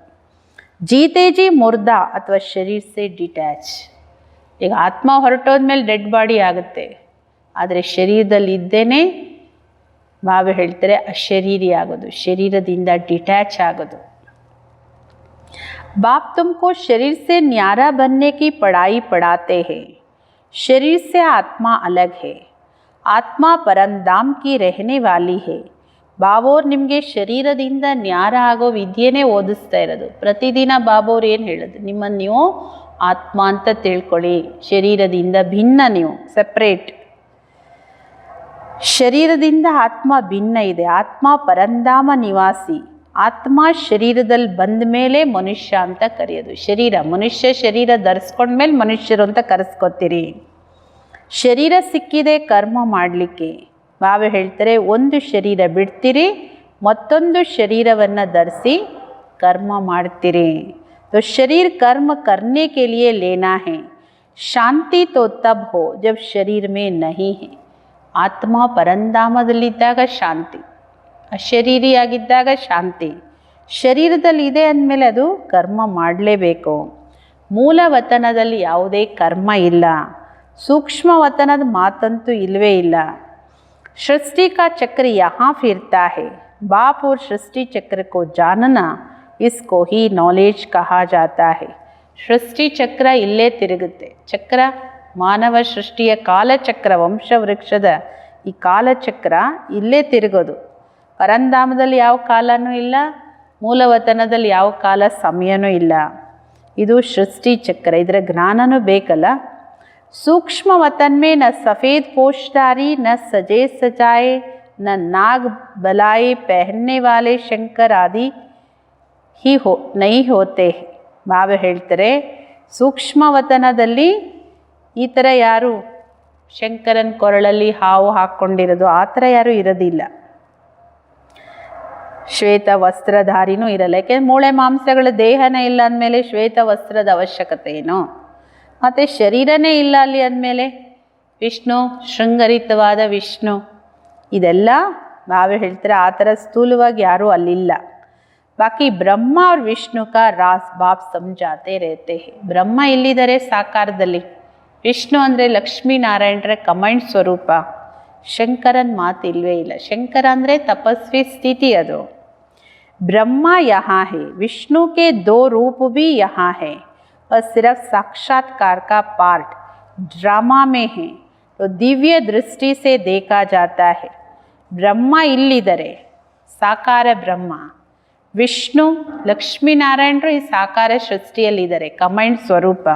ಜೀತೇಜಿ ಮುರ್ದ ಅಥವಾ ಶರೀರ ಸೆ ಡಿಟ್ಯಾಚ್. ಈಗ ಆತ್ಮ ಹೊರಟೋದ್ಮೇಲೆ ಡೆಡ್ ಬಾಡಿ ಆಗುತ್ತೆ, ಆದರೆ ಶರೀರದಲ್ಲಿ ಇದ್ದೇನೆ ಬಾಬಾ ಹೇಳ್ತಾರೆ ಅಶರೀರಿ ಆಗೋದು, ಶರೀರದಿಂದ ಡಿಟ್ಯಾಚ್ ಆಗೋದು. बाप तुमको शरीर से न्यारा बनने की पढ़ाई पढ़ाते हैं. शरीर से आत्मा अलग है, आत्मा परमधाम की रहने वाली है. ಬಾಬೋರು ನಿಮಗೆ ಶರೀರದಿಂದ ನ್ಯಾರ ಆಗೋ ವಿದ್ಯೆನೇ ಓದಿಸ್ತಾ ಇರೋದು. ಪ್ರತಿದಿನ ಬಾಬೋರು ಏನು ಹೇಳೋದು? ನಿಮ್ಮನ್ನು ನೀವು ಆತ್ಮ ಅಂತ ತಿಳ್ಕೊಳ್ಳಿ, ಶರೀರದಿಂದ ಭಿನ್ನ, ನೀವು ಸಪ್ರೇಟ್. ಶರೀರದಿಂದ ಆತ್ಮ ಭಿನ್ನ ಇದೆ. ಆತ್ಮ ಪರಂಧಾಮ ನಿವಾಸಿ. ಆತ್ಮ ಶರೀರದಲ್ಲಿ ಬಂದ ಮೇಲೆ ಮನುಷ್ಯ ಅಂತ ಕರೆಯೋದು. ಶರೀರ, ಮನುಷ್ಯ ಶರೀರ ಧರಿಸ್ಕೊಂಡ್ಮೇಲೆ ಮನುಷ್ಯರು ಅಂತ ಕರೆಸ್ಕೊತೀರಿ. ಶರೀರ ಸಿಕ್ಕಿದೆ ಕರ್ಮ ಮಾಡಲಿಕ್ಕೆ. ಬಾಬಾ ಹೇಳ್ತಾರೆ, ಒಂದು ಶರೀರ ಬಿಡ್ತೀರಿ, ಮತ್ತೊಂದು ಶರೀರವನ್ನು ಧರಿಸಿ ಕರ್ಮ ಮಾಡ್ತೀರಿ. तो शरीर कर्म करने के लिए लेना है. शांति तो तब हो जब शरीर में नहीं है. ಆತ್ಮ ಪರಂಧಾಮದಲ್ಲಿದ್ದಾಗ ಶಾಂತಿ, ಅಶರೀರಿಯಾಗಿದ್ದಾಗ ಶಾಂತಿ. ಶರೀರದಲ್ಲಿ ಇದೆ ಅಂದಮೇಲೆ ಅದು ಕರ್ಮ ಮಾಡಲೇಬೇಕು. ಮೂಲ ವತನದಲ್ಲಿ ಯಾವುದೇ ಕರ್ಮ ಇಲ್ಲ, ಸೂಕ್ಷ್ಮ ವತನದ ಮಾತಂತೂ ಇಲ್ಲವೇ ಇಲ್ಲ. सृष्टि का चक्र यहाँ फिरता है. बाप और सृष्टि चक्र को जानना, इसको ही नॉलेज कहा जाता है. सृष्टि चक्र इल्ले तिरुगुत्ते. चक्र ಮಾನವ ಸೃಷ್ಟಿಯ ಕಾಲಚಕ್ರ, ವಂಶವೃಕ್ಷದ ಈ ಕಾಲಚಕ್ರ ಇಲ್ಲೇ ತಿರುಗೋದು. ಪರಂಧಾಮದಲ್ಲಿ ಯಾವ ಕಾಲನೂ ಇಲ್ಲ, ಮೂಲವತನದಲ್ಲಿ ಯಾವ ಕಾಲ ಸಮಯನೂ ಇಲ್ಲ. ಇದು ಸೃಷ್ಟಿ ಚಕ್ರ, ಇದರ ಜ್ಞಾನನೂ ಬೇಕಲ್ಲ. सूक्ष्म वतन में न सफ़ेद पोशदारी, न सजे सजाए, न नाग बलाए पहनने वाले शंकर आदि ही नहीं होते. ಬಾಬಾ ಹೇಳ್ತಾರೆ, ಸೂಕ್ಷ್ಮ ವತನದಲ್ಲಿ ಈ ಥರ ಯಾರು ಶಂಕರನ ಕೊರಳಲ್ಲಿ ಹಾವು ಹಾಕ್ಕೊಂಡಿರೋದು ಆ ಥರ ಯಾರೂ ಇರೋದಿಲ್ಲ. ಶ್ವೇತ ವಸ್ತ್ರಧಾರಿನೂ ಇರಲ್ಲ. ಯಾಕೆಂದರೆ ಮೂಳೆ ಮಾಂಸಗಳ ದೇಹನೇ ಇಲ್ಲ ಅಂದಮೇಲೆ ಶ್ವೇತ ವಸ್ತ್ರದ ಅವಶ್ಯಕತೆ ಏನು? ಮತ್ತು ಶರೀರನೇ ಇಲ್ಲ ಅಲ್ಲಿ ಅಂದಮೇಲೆ ವಿಷ್ಣು, ಶೃಂಗರಿತವಾದ ವಿಷ್ಣು, ಇದೆಲ್ಲ ಬಾಬಾ ಹೇಳ್ತಾರೆ ಆ ಥರ ಸ್ಥೂಲವಾಗಿ ಯಾರೂ ಅಲ್ಲಿಲ್ಲ. ಬಾಕಿ ಬ್ರಹ್ಮ ಅವ್ರ ವಿಷ್ಣು ಕಾ ರಾಸ್ ಬಾಪ್ ಸಮझाते रहते हैं. ಬ್ರಹ್ಮ ಇಲ್ಲಿದ್ದಾರೆ ಸಾಕಾರದಲ್ಲಿ, ವಿಷ್ಣು ಅಂದರೆ ಲಕ್ಷ್ಮೀನಾರಾಯಣರ ಕಮಂಡ್ ಸ್ವರೂಪ. ಶಂಕರನ ಮಾತು ಇಲ್ಲವೇ ಇಲ್ಲ. ಶಂಕರ ಅಂದರೆ ತಪಸ್ವಿ ಸ್ಥಿತಿ ಅದು. ಬ್ರಹ್ಮ ಯಹಾ ಹೇ, ವಿಷ್ಣು ಕೆ ದೋ ರೂಪ ಭಿ ಯಹಾ ಹೇ, और सिर्फ साक्षात्कार का पार्ट ड्रामा में है, तो दिव्य दृष्टि से देखा जाता है. ಬ್ರಹ್ಮ ಇಲ್ಲಿದ್ದಾರೆ, ಸಾಕಾರ ಬ್ರಹ್ಮ. ವಿಷ್ಣು ಲಕ್ಷ್ಮೀನಾರಾಯಣರು ಈ ಸಾಕಾರ ಸೃಷ್ಟಿಯಲ್ಲಿದ್ದಾರೆ, ಕಮಂಡ್ ಸ್ವರೂಪ.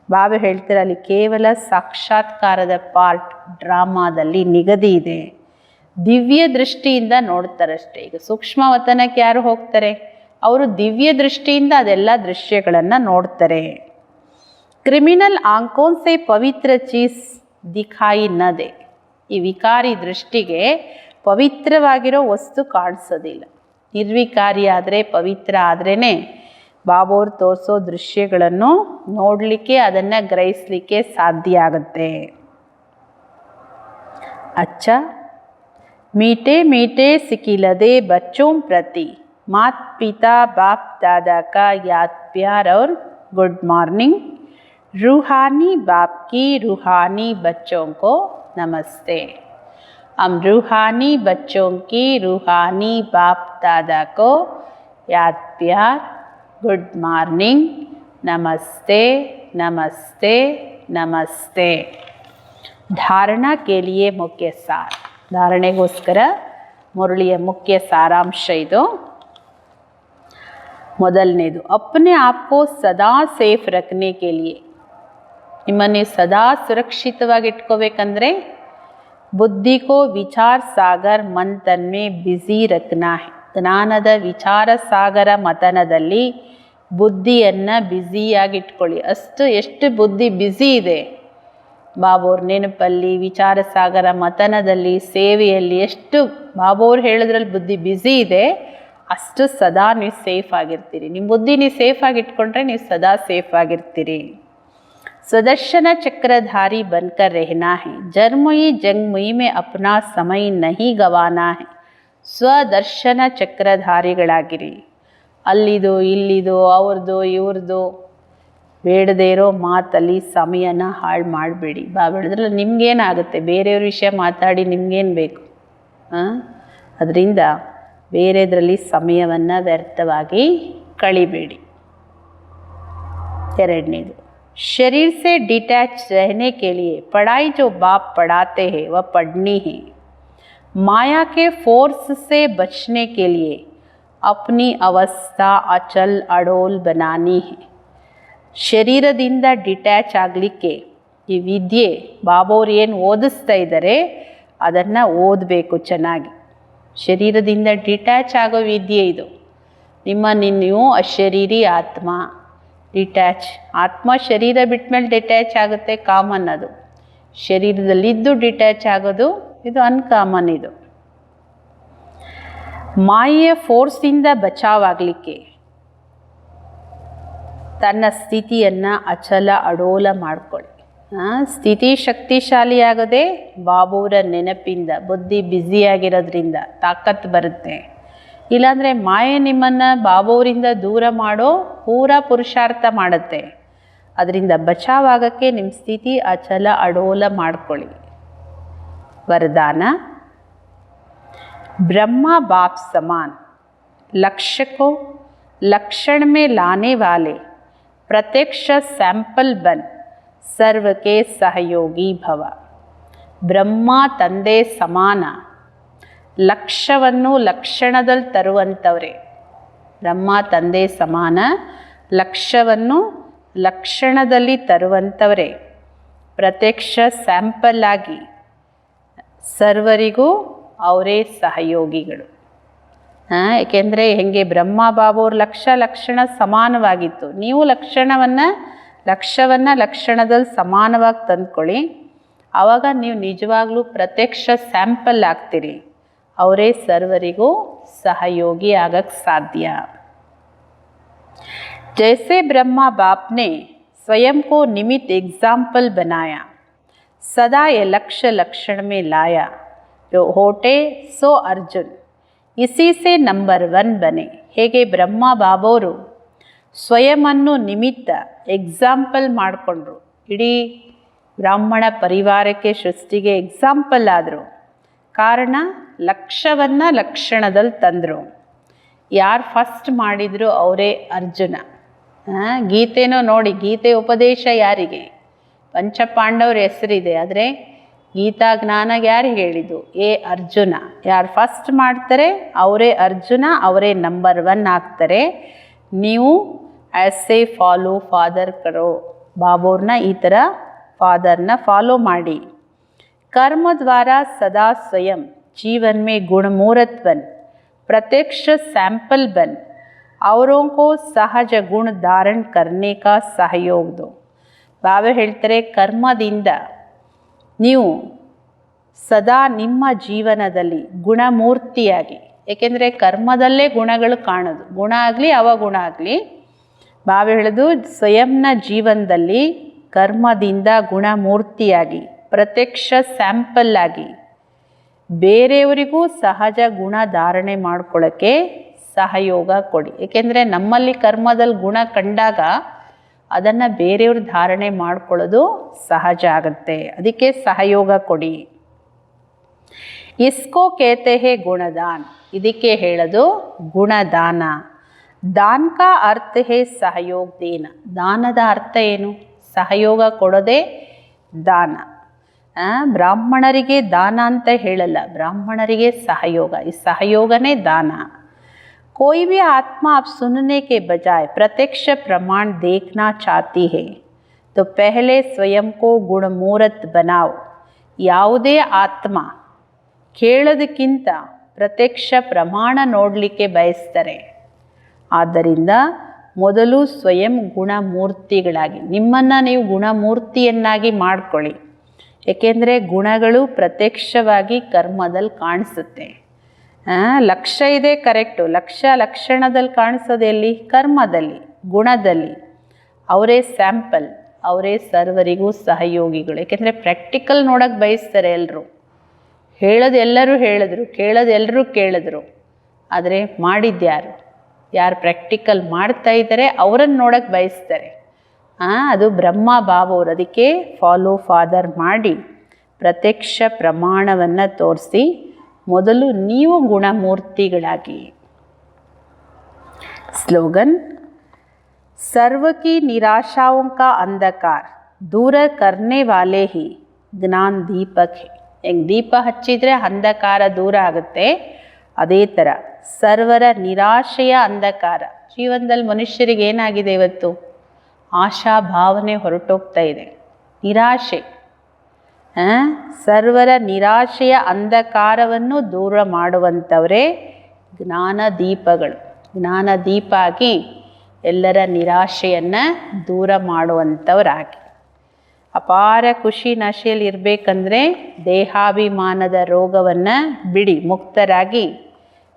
ಬಾಬಾ ಹೇಳ್ತಾರೆ ಅಲ್ಲಿ ಕೇವಲ ಸಾಕ್ಷಾತ್ಕಾರದ ಪಾರ್ಟ್ ಡ್ರಾಮಾದಲ್ಲಿ ನಿಗದಿ ಇದೆ. ದಿವ್ಯ ದೃಷ್ಟಿಯಿಂದ ನೋಡ್ತಾರಷ್ಟೇ. ಈಗ ಸೂಕ್ಷ್ಮ ವತನಕ್ಕೆ ಯಾರು ಹೋಗ್ತಾರೆ? ಅವರು ದಿವ್ಯ ದೃಷ್ಟಿಯಿಂದ ಅದೆಲ್ಲ ದೃಶ್ಯಗಳನ್ನು ನೋಡ್ತಾರೆ. ಕ್ರಿಮಿನಲ್ ಆಂಕೋನ್ ಸೆ ಪವಿತ್ರ ಚೀಸ್ ದಿಖಾಯಿ ನ ದೆ. ಈ ವಿಕಾರಿ ದೃಷ್ಟಿಗೆ ಪವಿತ್ರವಾಗಿರೋ ವಸ್ತು ಕಾಣಿಸೋದಿಲ್ಲ. ನಿರ್ವಿಕಾರಿ ಆದರೆ, ಪವಿತ್ರ ಆದ್ರೇ ಬಾಬೋರು ತೋರಿಸೋ ದೃಶ್ಯಗಳನ್ನು ನೋಡಲಿಕ್ಕೆ, ಅದನ್ನು ಗ್ರಹಿಸಲಿಕ್ಕೆ ಸಾಧ್ಯ ಆಗುತ್ತೆ. अच्छा, मीठे मीठे सिकिलदे बच्चों प्रति माता पिता बाप दादा का याद प्यार और गुड मॉर्निंग. रूहानी बाप की रूहानी बच्चों को नमस्ते. हम रूहानी बच्चों की रूहानी बाप दादा को याद प्यार, गुड मॉर्निंग, नमस्ते नमस्ते नमस्ते. धारणा के लिए मुख्य सार. ಧಾರಣೆಗೋಸ್ಕರ ಮುರಳಿಯ ಮುಖ್ಯ ಸಾರಾಂಶ ಇದು. ಮೊದಲನೇದು, अपने आप को सदा सेफ रखने के लिए. ನಿಮ್ಮನ್ನು ನೀವು ಸದಾ ಸುರಕ್ಷಿತವಾಗಿ ಇಟ್ಕೋಬೇಕಂದ್ರೆ ಬುದ್ಧಿ ಕೋ ವಿಚಾರ ಸಾಗರ್ ಮಂಥನ್ ಮೇ ಬ್ಯುಸಿ ರಖನಾ ಹೈ. ಜ್ಞಾನದ ವಿಚಾರ ಸಾಗರ ಮಥನದಲ್ಲಿ ಬುದ್ಧಿಯನ್ನು ಬ್ಯುಸಿಯಾಗಿ ಇಟ್ಕೊಳ್ಳಿ. ಎಷ್ಟು ಬುದ್ಧಿ ಬ್ಯುಸಿ ಇದೆ ಬಾಬೋರ್ ನೆನಪಲ್ಲಿ, ವಿಚಾರ ಸಾಗರ ಮಥನದಲ್ಲಿ, ಸೇವೆಯಲ್ಲಿ ಎಷ್ಟು ಬಾಬೋರ್ ಹೇಳೋದ್ರಲ್ಲಿ ಬುದ್ಧಿ ಬ್ಯುಸಿ ಇದೆ, ಅಷ್ಟು ಸದಾ ನೀವು ಸೇಫ್ ಆಗಿರ್ತೀರಿ. ನಿಮ್ಮ ಬುದ್ಧಿ ನೀವು ಸೇಫಾಗಿ ಇಟ್ಕೊಂಡ್ರೆ ನೀವು ಸದಾ ಸೇಫ್ ಆಗಿರ್ತೀರಿ. ಸ್ವದರ್ಶನ ಚಕ್ರಧಾರಿ ಬನ್ಕರ್ रहना है. जन्मई जंगमई में अपना समय नहीं गवाना है. ಸ್ವದರ್ಶನ ಚಕ್ರಧಾರಿಗಳಾಗಿರಿ. ಅಲ್ಲಿದು ಇಲ್ಲಿದು ಅವ್ರದ್ದು ಇವ್ರದ್ದು ಬೇಡದೇ ಇರೋ ಮಾತಲ್ಲಿ ಸಮಯನ ಹಾಳು ಮಾಡಬೇಡಿ. ಹೇಳಿದ್ರಲ್ಲ ನಿಮ್ಗೇನಾಗುತ್ತೆ, ಬೇರೆಯವ್ರ ವಿಷಯ ಮಾತಾಡಿ ನಿಮ್ಗೇನು ಬೇಕು? ಅದರಿಂದ ಬೇರೆದ್ರಲ್ಲಿ ಸಮಯವನ್ನು ವ್ಯರ್ಥವಾಗಿ ಕಳಿಬೇಡಿ. ಎರಡನೇದು, शरीर से डिटैच रहने के लिए पढ़ाई जो बाप पढ़ाते हैं वह पढ़नी है. माया के फोर्स से बचने के लिए अपनी अवस्था अचल अडोल बनानी है. ಶರೀರದಿಂದ ಡಿಟ್ಯಾಚ್ ಆಗಲಿಕ್ಕೆ ಈ ವಿದ್ಯೆ ಬಾಬೋರು ಏನು ಓದಿಸ್ತಾ ಇದ್ದಾರೆ ಅದನ್ನು ಓದಬೇಕು ಚೆನ್ನಾಗಿ. ಶರೀರದಿಂದ ಡಿಟ್ಯಾಚ್ ಆಗೋ ವಿದ್ಯೆ ಇದು. ನೀವು ಅಶರೀರಿ ಆತ್ಮ ಡಿಟ್ಯಾಚ್, ಆತ್ಮ ಶರೀರ ಬಿಟ್ಟ ಮೇಲೆ ಡಿಟ್ಯಾಚ್ ಆಗುತ್ತೆ, ಕಾಮನ್ ಅದು. ಶರೀರದಲ್ಲಿದ್ದು ಡಿಟ್ಯಾಚ್ ಆಗೋದು ಇದು ಅನ್ಕಾಮನ್. ಇದು ಮಾಯೆಯ ಫೋರ್ಸಿಂದ ಬಚಾವಾಗಲಿಕ್ಕೆ ತನ್ನ ಸ್ಥಿತಿಯನ್ನು ಅಚಲ ಅಡೋಲ ಮಾಡಿಕೊಳ್ಳಿ. ಸ್ಥಿತಿ ಶಕ್ತಿಶಾಲಿ ಆಗೋದೇ ಬಾಬೂರ ನೆನಪಿಂದ. ಬುದ್ಧಿ ಬ್ಯುಸಿಯಾಗಿರೋದ್ರಿಂದ ತಾಕತ್ತು ಬರುತ್ತೆ. ಇಲ್ಲಾಂದರೆ ಮಾಯೆ ನಿಮ್ಮನ್ನು ಬಾಬೋರಿಂದ ದೂರ ಮಾಡೋ ಪೂರಾ ಪುರುಷಾರ್ಥ ಮಾಡುತ್ತೆ. ಅದರಿಂದ ಬಚಾವಾಗಕ್ಕೆ ನಿಮ್ಮ ಸ್ಥಿತಿ ಅಚಲ ಅಡೋಲ ಮಾಡ್ಕೊಳ್ಳಿ. वरदान, ब्रह्मा बाप समान लक्ष्य को लक्षण में लाने वाले प्रत्यक्ष सैंपल बन सर्व के सहयोगी भव. ಬ್ರಹ್ಮ ತಂದೆ ಸಮಾನ, ಲಕ್ಷ್ಯವನ್ನು ಲಕ್ಷಣದಲ್ಲಿ ತರುವಂಥವ್ರೆ. ಬ್ರಹ್ಮ ತಂದೆ ಸಮಾನ, ಲಕ್ಷ್ಯವನ್ನು ಲಕ್ಷಣದಲ್ಲಿ ತರುವಂಥವರೇ. ಪ್ರತ್ಯಕ್ಷ ಸ್ಯಾಂಪಲ್ ಆಗಿ ಸರ್ವರಿಗೂ ಅವರೇ ಸಹಯೋಗಿಗಳು. ಏಕೆಂದರೆ ಹೇಗೆ ಬ್ರಹ್ಮ ಬಾಬೋರ ಲಕ್ಷಣ ಸಮಾನವಾಗಿತ್ತು, ನೀವು ಲಕ್ಷ್ಯವನ್ನು ಲಕ್ಷಣದಲ್ಲಿ ಸಮಾನವಾಗಿ ತಂದ್ಕೊಳ್ಳಿ. ಆವಾಗ ನೀವು ನಿಜವಾಗ್ಲೂ ಪ್ರತ್ಯಕ್ಷ ಸ್ಯಾಂಪಲ್ ಆಗ್ತೀರಿ. ಅವರೇ ಸರ್ವರಿಗೂ ಸಹಯೋಗಿ ಆಗಕ್ಕೆ ಸಾಧ್ಯ. जैसे ब्रह्मा बाप ने स्वयं को निमित्त एग्जाम्पल बनाया, सदा ये लक्ष्य लक्षण में लाया, जो होटे सो अर्जुन इसी से नंबर 1 बने. ಹೇಗೆ ಬ್ರಹ್ಮ ಬಾಬೋರು ಸ್ವಯಂವನ್ನು ನಿಮಿತ್ತ ಎಕ್ಸಾಂಪಲ್ ಮಾಡಿಕೊಂಡ್ರು, ಇಡೀ ಬ್ರಾಹ್ಮಣ ಪರಿವಾರಕ್ಕೆ ಸೃಷ್ಟಿಗೆ ಎಕ್ಸಾಂಪಲ್ ಆದರು. ಕಾರಣ ಲಕ್ಷ್ಯವನ್ನು ಲಕ್ಷಣದಲ್ಲಿ ತಂದರು. ಯಾರು ಫಸ್ಟ್ ಮಾಡಿದ್ರು ಅವರೇ ಅರ್ಜುನ. ಗೀತೆನೋ ನೋಡಿ, ಗೀತೆ ಉಪದೇಶ ಯಾರಿಗೆ? ಪಂಚಪಾಂಡವ್ರ ಹೆಸರಿದೆ, ಆದರೆ ಗೀತಾ ಜ್ಞಾನ ಯಾರಿಗೆ ಹೇಳಿದ್ದು? ಅರ್ಜುನ. ಯಾರು ಫಸ್ಟ್ ಮಾಡ್ತಾರೆ ಅವರೇ ಅರ್ಜುನ, ಅವರೇ ನಂಬರ್ 1 ಆಗ್ತಾರೆ. ನೀವು ಐಸೆ ಫಾಲೋ ಫಾದರ್ ಕರೋ, ಬಾಬೋರ್ನ ಈ ಥರ ಫಾದರ್ನ ಫಾಲೋ ಮಾಡಿ. कर्म द्वारा सदा स्वयं जीवन में गुणमूर्त बन, प्रत्यक्ष सैंपल बन, औरों को सहज गुण धारण करने का सहयोग दो. ಬಾಬಾ ಹೇಳ್ತಾರೆ, ಕರ್ಮದಿಂದ ನೀವು ಸದಾ ನಿಮ್ಮ ಜೀವನದಲ್ಲಿ ಗುಣಮೂರ್ತಿಯಾಗಿ, ಏಕೆಂದರೆ ಕರ್ಮದಲ್ಲೇ ಗುಣಗಳು ಕಾಣೋದು, ಗುಣ ಆಗಲಿ ಅವಗುಣ ಆಗಲಿ. ಬಾಬಾ ಹೇಳೋದು ಸ್ವಯಂನ ಜೀವನದಲ್ಲಿ ಕರ್ಮದಿಂದ ಗುಣಮೂರ್ತಿಯಾಗಿ, ಪ್ರತ್ಯಕ್ಷ ಸ್ಯಾಂಪಲ್ ಆಗಿ ಬೇರೆಯವರಿಗೂ ಸಹಜ ಗುಣ ಧಾರಣೆ ಮಾಡ್ಕೊಳ್ಳೋಕ್ಕೆ ಸಹಯೋಗ ಕೊಡಿ. ಏಕೆಂದರೆ ನಮ್ಮಲ್ಲಿ ಕರ್ಮದಲ್ಲಿ ಗುಣ ಕಂಡಾಗ ಅದನ್ನು ಬೇರೆಯವ್ರ ಧಾರಣೆ ಮಾಡ್ಕೊಳ್ಳೋದು ಸಹಜ ಆಗುತ್ತೆ. ಅದಕ್ಕೆ ಸಹಯೋಗ ಕೊಡಿ. ಇಸ್ಕೋ ಕೇತೆ ಹೇ ಗುಣದಾನ್, ಇದಕ್ಕೆ ಹೇಳೋದು ಗುಣದಾನ. ದಾನ್ ಕಾ ಅರ್ಥ ಹೇ ಸಹಯೋಗ ದೇನ. ದಾನದ ಅರ್ಥ ಏನು? ಸಹಯೋಗ ಕೊಡೋದೇ ದಾನ. ಬ್ರಾಹ್ಮಣರಿಗೆ ದಾನ ಅಂತ ಹೇಳಲ್ಲ, ಬ್ರಾಹ್ಮಣರಿಗೆ ಸಹಯೋಗ. ಈ ಸಹಯೋಗನೇ ದಾನ. कोई भी आत्मा आप सुनने के बजाय प्रत्यक्ष प्रमाण देखना चाहती है तो पहले स्वयं को गुणमूर्त बनाओ. ಯಾವುದೇ ಆತ್ಮ ಕೇಳೋದಕ್ಕಿಂತ ಪ್ರತ್ಯಕ್ಷ ಪ್ರಮಾಣ ನೋಡಲಿಕ್ಕೆ ಬಯಸ್ತಾರೆ. ಆದ್ದರಿಂದ ಮೊದಲು ಸ್ವಯಂ ಗುಣಮೂರ್ತಿಗಳಾಗಿ ನಿಮ್ಮನ್ನು ನೀವು ಗುಣಮೂರ್ತಿಯನ್ನಾಗಿ ಮಾಡ್ಕೊಳ್ಳಿ. ಏಕೆಂದರೆ ಗುಣಗಳು ಪ್ರತ್ಯಕ್ಷವಾಗಿ ಕರ್ಮದಲ್ಲಿ ಕಾಣಿಸುತ್ತೆ. ಲಕ್ಷ್ಯ ಇದೆ ಕರೆಕ್ಟು, ಲಕ್ಷಣದಲ್ಲಿ ಕಾಣಿಸೋದು ಎಲ್ಲಿ? ಕರ್ಮದಲ್ಲಿ, ಗುಣದಲ್ಲಿ. ಅವರೇ ಸ್ಯಾಂಪಲ್, ಅವರೇ ಸರ್ವರಿಗೂ ಸಹಯೋಗಿಗಳು. ಏಕೆಂದರೆ ಪ್ರಾಕ್ಟಿಕಲ್ ನೋಡೋಕ್ಕೆ ಬಯಸ್ತಾರೆ ಎಲ್ಲರೂ. ಹೇಳೋದು ಎಲ್ಲರೂ ಹೇಳಿದ್ರು, ಕೇಳೋದು ಎಲ್ಲರೂ ಕೇಳಿದ್ರು, ಆದರೆ ಮಾಡಿದ್ಯಾರು? ಯಾರು ಪ್ರಾಕ್ಟಿಕಲ್ ಮಾಡ್ತಾ ಇದ್ದಾರೆ ಅವರನ್ನು ನೋಡೋಕ್ಕೆ ಬಯಸ್ತಾರೆ. ಅದು ಬ್ರಹ್ಮ ಬಾಬವರು. ಅದಕ್ಕೆ ಫಾಲೋ ಫಾದರ್ ಮಾಡಿ ಪ್ರತ್ಯಕ್ಷ ಪ್ರಮಾಣವನ್ನು ತೋರಿಸಿ ಮೊದಲು ನೀವು ಗುಣಮೂರ್ತಿಗಳಾಗಿ. ಸ್ಲೋಗನ್: सर्व की निराशाओं का अंधकार दूर करने वाले ही ज्ञान दीपक है. ಹೆಂಗೆ ದೀಪ ಹಚ್ಚಿದರೆ ಅಂಧಕಾರ ದೂರ ಆಗುತ್ತೆ, ಅದೇ ಥರ ಸರ್ವರ ನಿರಾಶೆಯ ಅಂಧಕಾರ. ಜೀವನದಲ್ಲಿ ಮನುಷ್ಯರಿಗೆ ಏನಾಗಿದೆ ಇವತ್ತು? ಆಶಾ ಭಾವನೆ ಹೊರಟೋಗ್ತಾ ಇದೆ, ನಿರಾಶೆ. ಸರ್ವರ ನಿರಾಶೆಯ ಅಂಧಕಾರವನ್ನು ದೂರ ಮಾಡುವಂಥವರೇ ಜ್ಞಾನ ದೀಪಗಳು. ಜ್ಞಾನ ದೀಪ ಆಗಿ ಎಲ್ಲರ ನಿರಾಶೆಯನ್ನು ದೂರ ಮಾಡುವಂಥವರಾಗಿ. ಅಪಾರ ಖುಷಿ ನಶೆಯಲ್ಲಿ ಇರಬೇಕಂದ್ರೆ ದೇಹಾಭಿಮಾನದ ರೋಗವನ್ನು ಬಿಡಿ, ಮುಕ್ತರಾಗಿ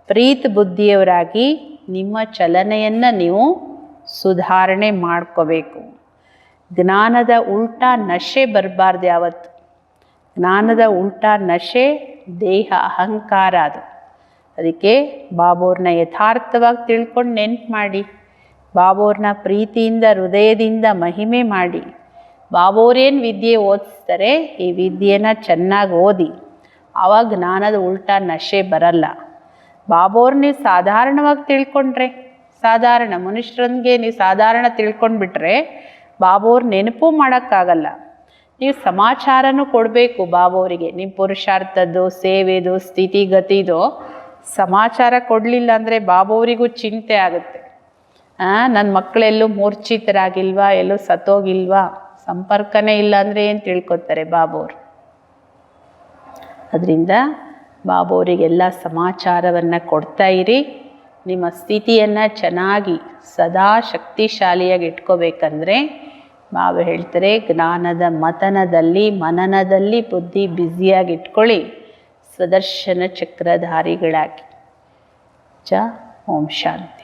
ಪ್ರೀತ ಬುದ್ಧಿಯವರಾಗಿ ನಿಮ್ಮ ಚಲನೆಯನ್ನು ನೀವು ಸುಧಾರಣೆ ಮಾಡ್ಕೋಬೇಕು. ಜ್ಞಾನದ ಉಲ್ಟಾ ನಶೆ ಬರಬಾರ್ದು ಯಾವತ್ತು. ಜ್ಞಾನದ ಉಲ್ಟಾ ನಶೆ ದೇಹ ಅಹಂಕಾರ. ಅದು ಅದಕ್ಕೆ ಬಾಬೋರ್ನ ಯಥಾರ್ಥವಾಗಿ ತಿಳ್ಕೊಂಡು ನೆನ್ಪು ಮಾಡಿ, ಬಾಬೋರ್ನ ಪ್ರೀತಿಯಿಂದ ಹೃದಯದಿಂದ ಮಹಿಮೆ ಮಾಡಿ. ಬಾಬೋರೇನು ವಿದ್ಯೆ ಓದಿಸ್ತಾರೆ, ಈ ವಿದ್ಯೆನ ಚೆನ್ನಾಗಿ ಓದಿ, ಆವಾಗ ಜ್ಞಾನದ ಉಲ್ಟಾ ನಶೆ ಬರಲ್ಲ. ಬಾಬೋರ್ ನೀವು ಸಾಧಾರಣವಾಗಿ ತಿಳ್ಕೊಂಡ್ರೆ, ಸಾಧಾರಣ ಮನುಷ್ಯರಂಗೆ ನೀವು ಸಾಧಾರಣ ತಿಳ್ಕೊಂಡ್ಬಿಟ್ರೆ ಬಾಬೋರ್ ನೆನಪು ಮಾಡೋಕ್ಕಾಗಲ್ಲ. ನೀವು ಸಮಾಚಾರನೂ ಕೊಡಬೇಕು ಬಾಬೋರಿಗೆ. ನಿಮ್ಮ ಪುರುಷಾರ್ಥದ್ದು, ಸೇವೆದು, ಸ್ಥಿತಿಗತಿದು ಸಮಾಚಾರ ಕೊಡಲಿಲ್ಲ ಅಂದರೆ ಬಾಬೋರಿಗೂ ಚಿಂತೆ ಆಗುತ್ತೆ. ನನ್ನ ಮಕ್ಕಳೆಲ್ಲೂ ಮೂರ್ಛಿತರಾಗಿಲ್ವಾ, ಎಲ್ಲೂ ಸತ್ತೋಗಿಲ್ವಾ, ಸಂಪರ್ಕನೇ ಇಲ್ಲ ಅಂದರೆ ಏನು ತಿಳ್ಕೊತಾರೆ ಬಾಬೋರು. ಅದರಿಂದ ಬಾಬೋರಿಗೆಲ್ಲ ಸಮಾಚಾರವನ್ನು ಕೊಡ್ತಾ ಇರಿ. ನಿಮ್ಮ ಸ್ಥಿತಿಯನ್ನು ಚೆನ್ನಾಗಿ ಸದಾ ಶಕ್ತಿಶಾಲಿಯಾಗಿ ಇಟ್ಕೋಬೇಕಂದ್ರೆ ಬಾಬಾ ಹೇಳ್ತಾರೆ, ಜ್ಞಾನದ ಮತನದಲ್ಲಿ ಮನನದಲ್ಲಿ ಬುದ್ಧಿ ಬ್ಯುಸಿಯಾಗಿ ಇಟ್ಕೊಳ್ಳಿ, ಸ್ವದರ್ಶನ ಚಕ್ರಧಾರಿಗಳಾಗಿ. ಓಂ ಶಾಂತಿ.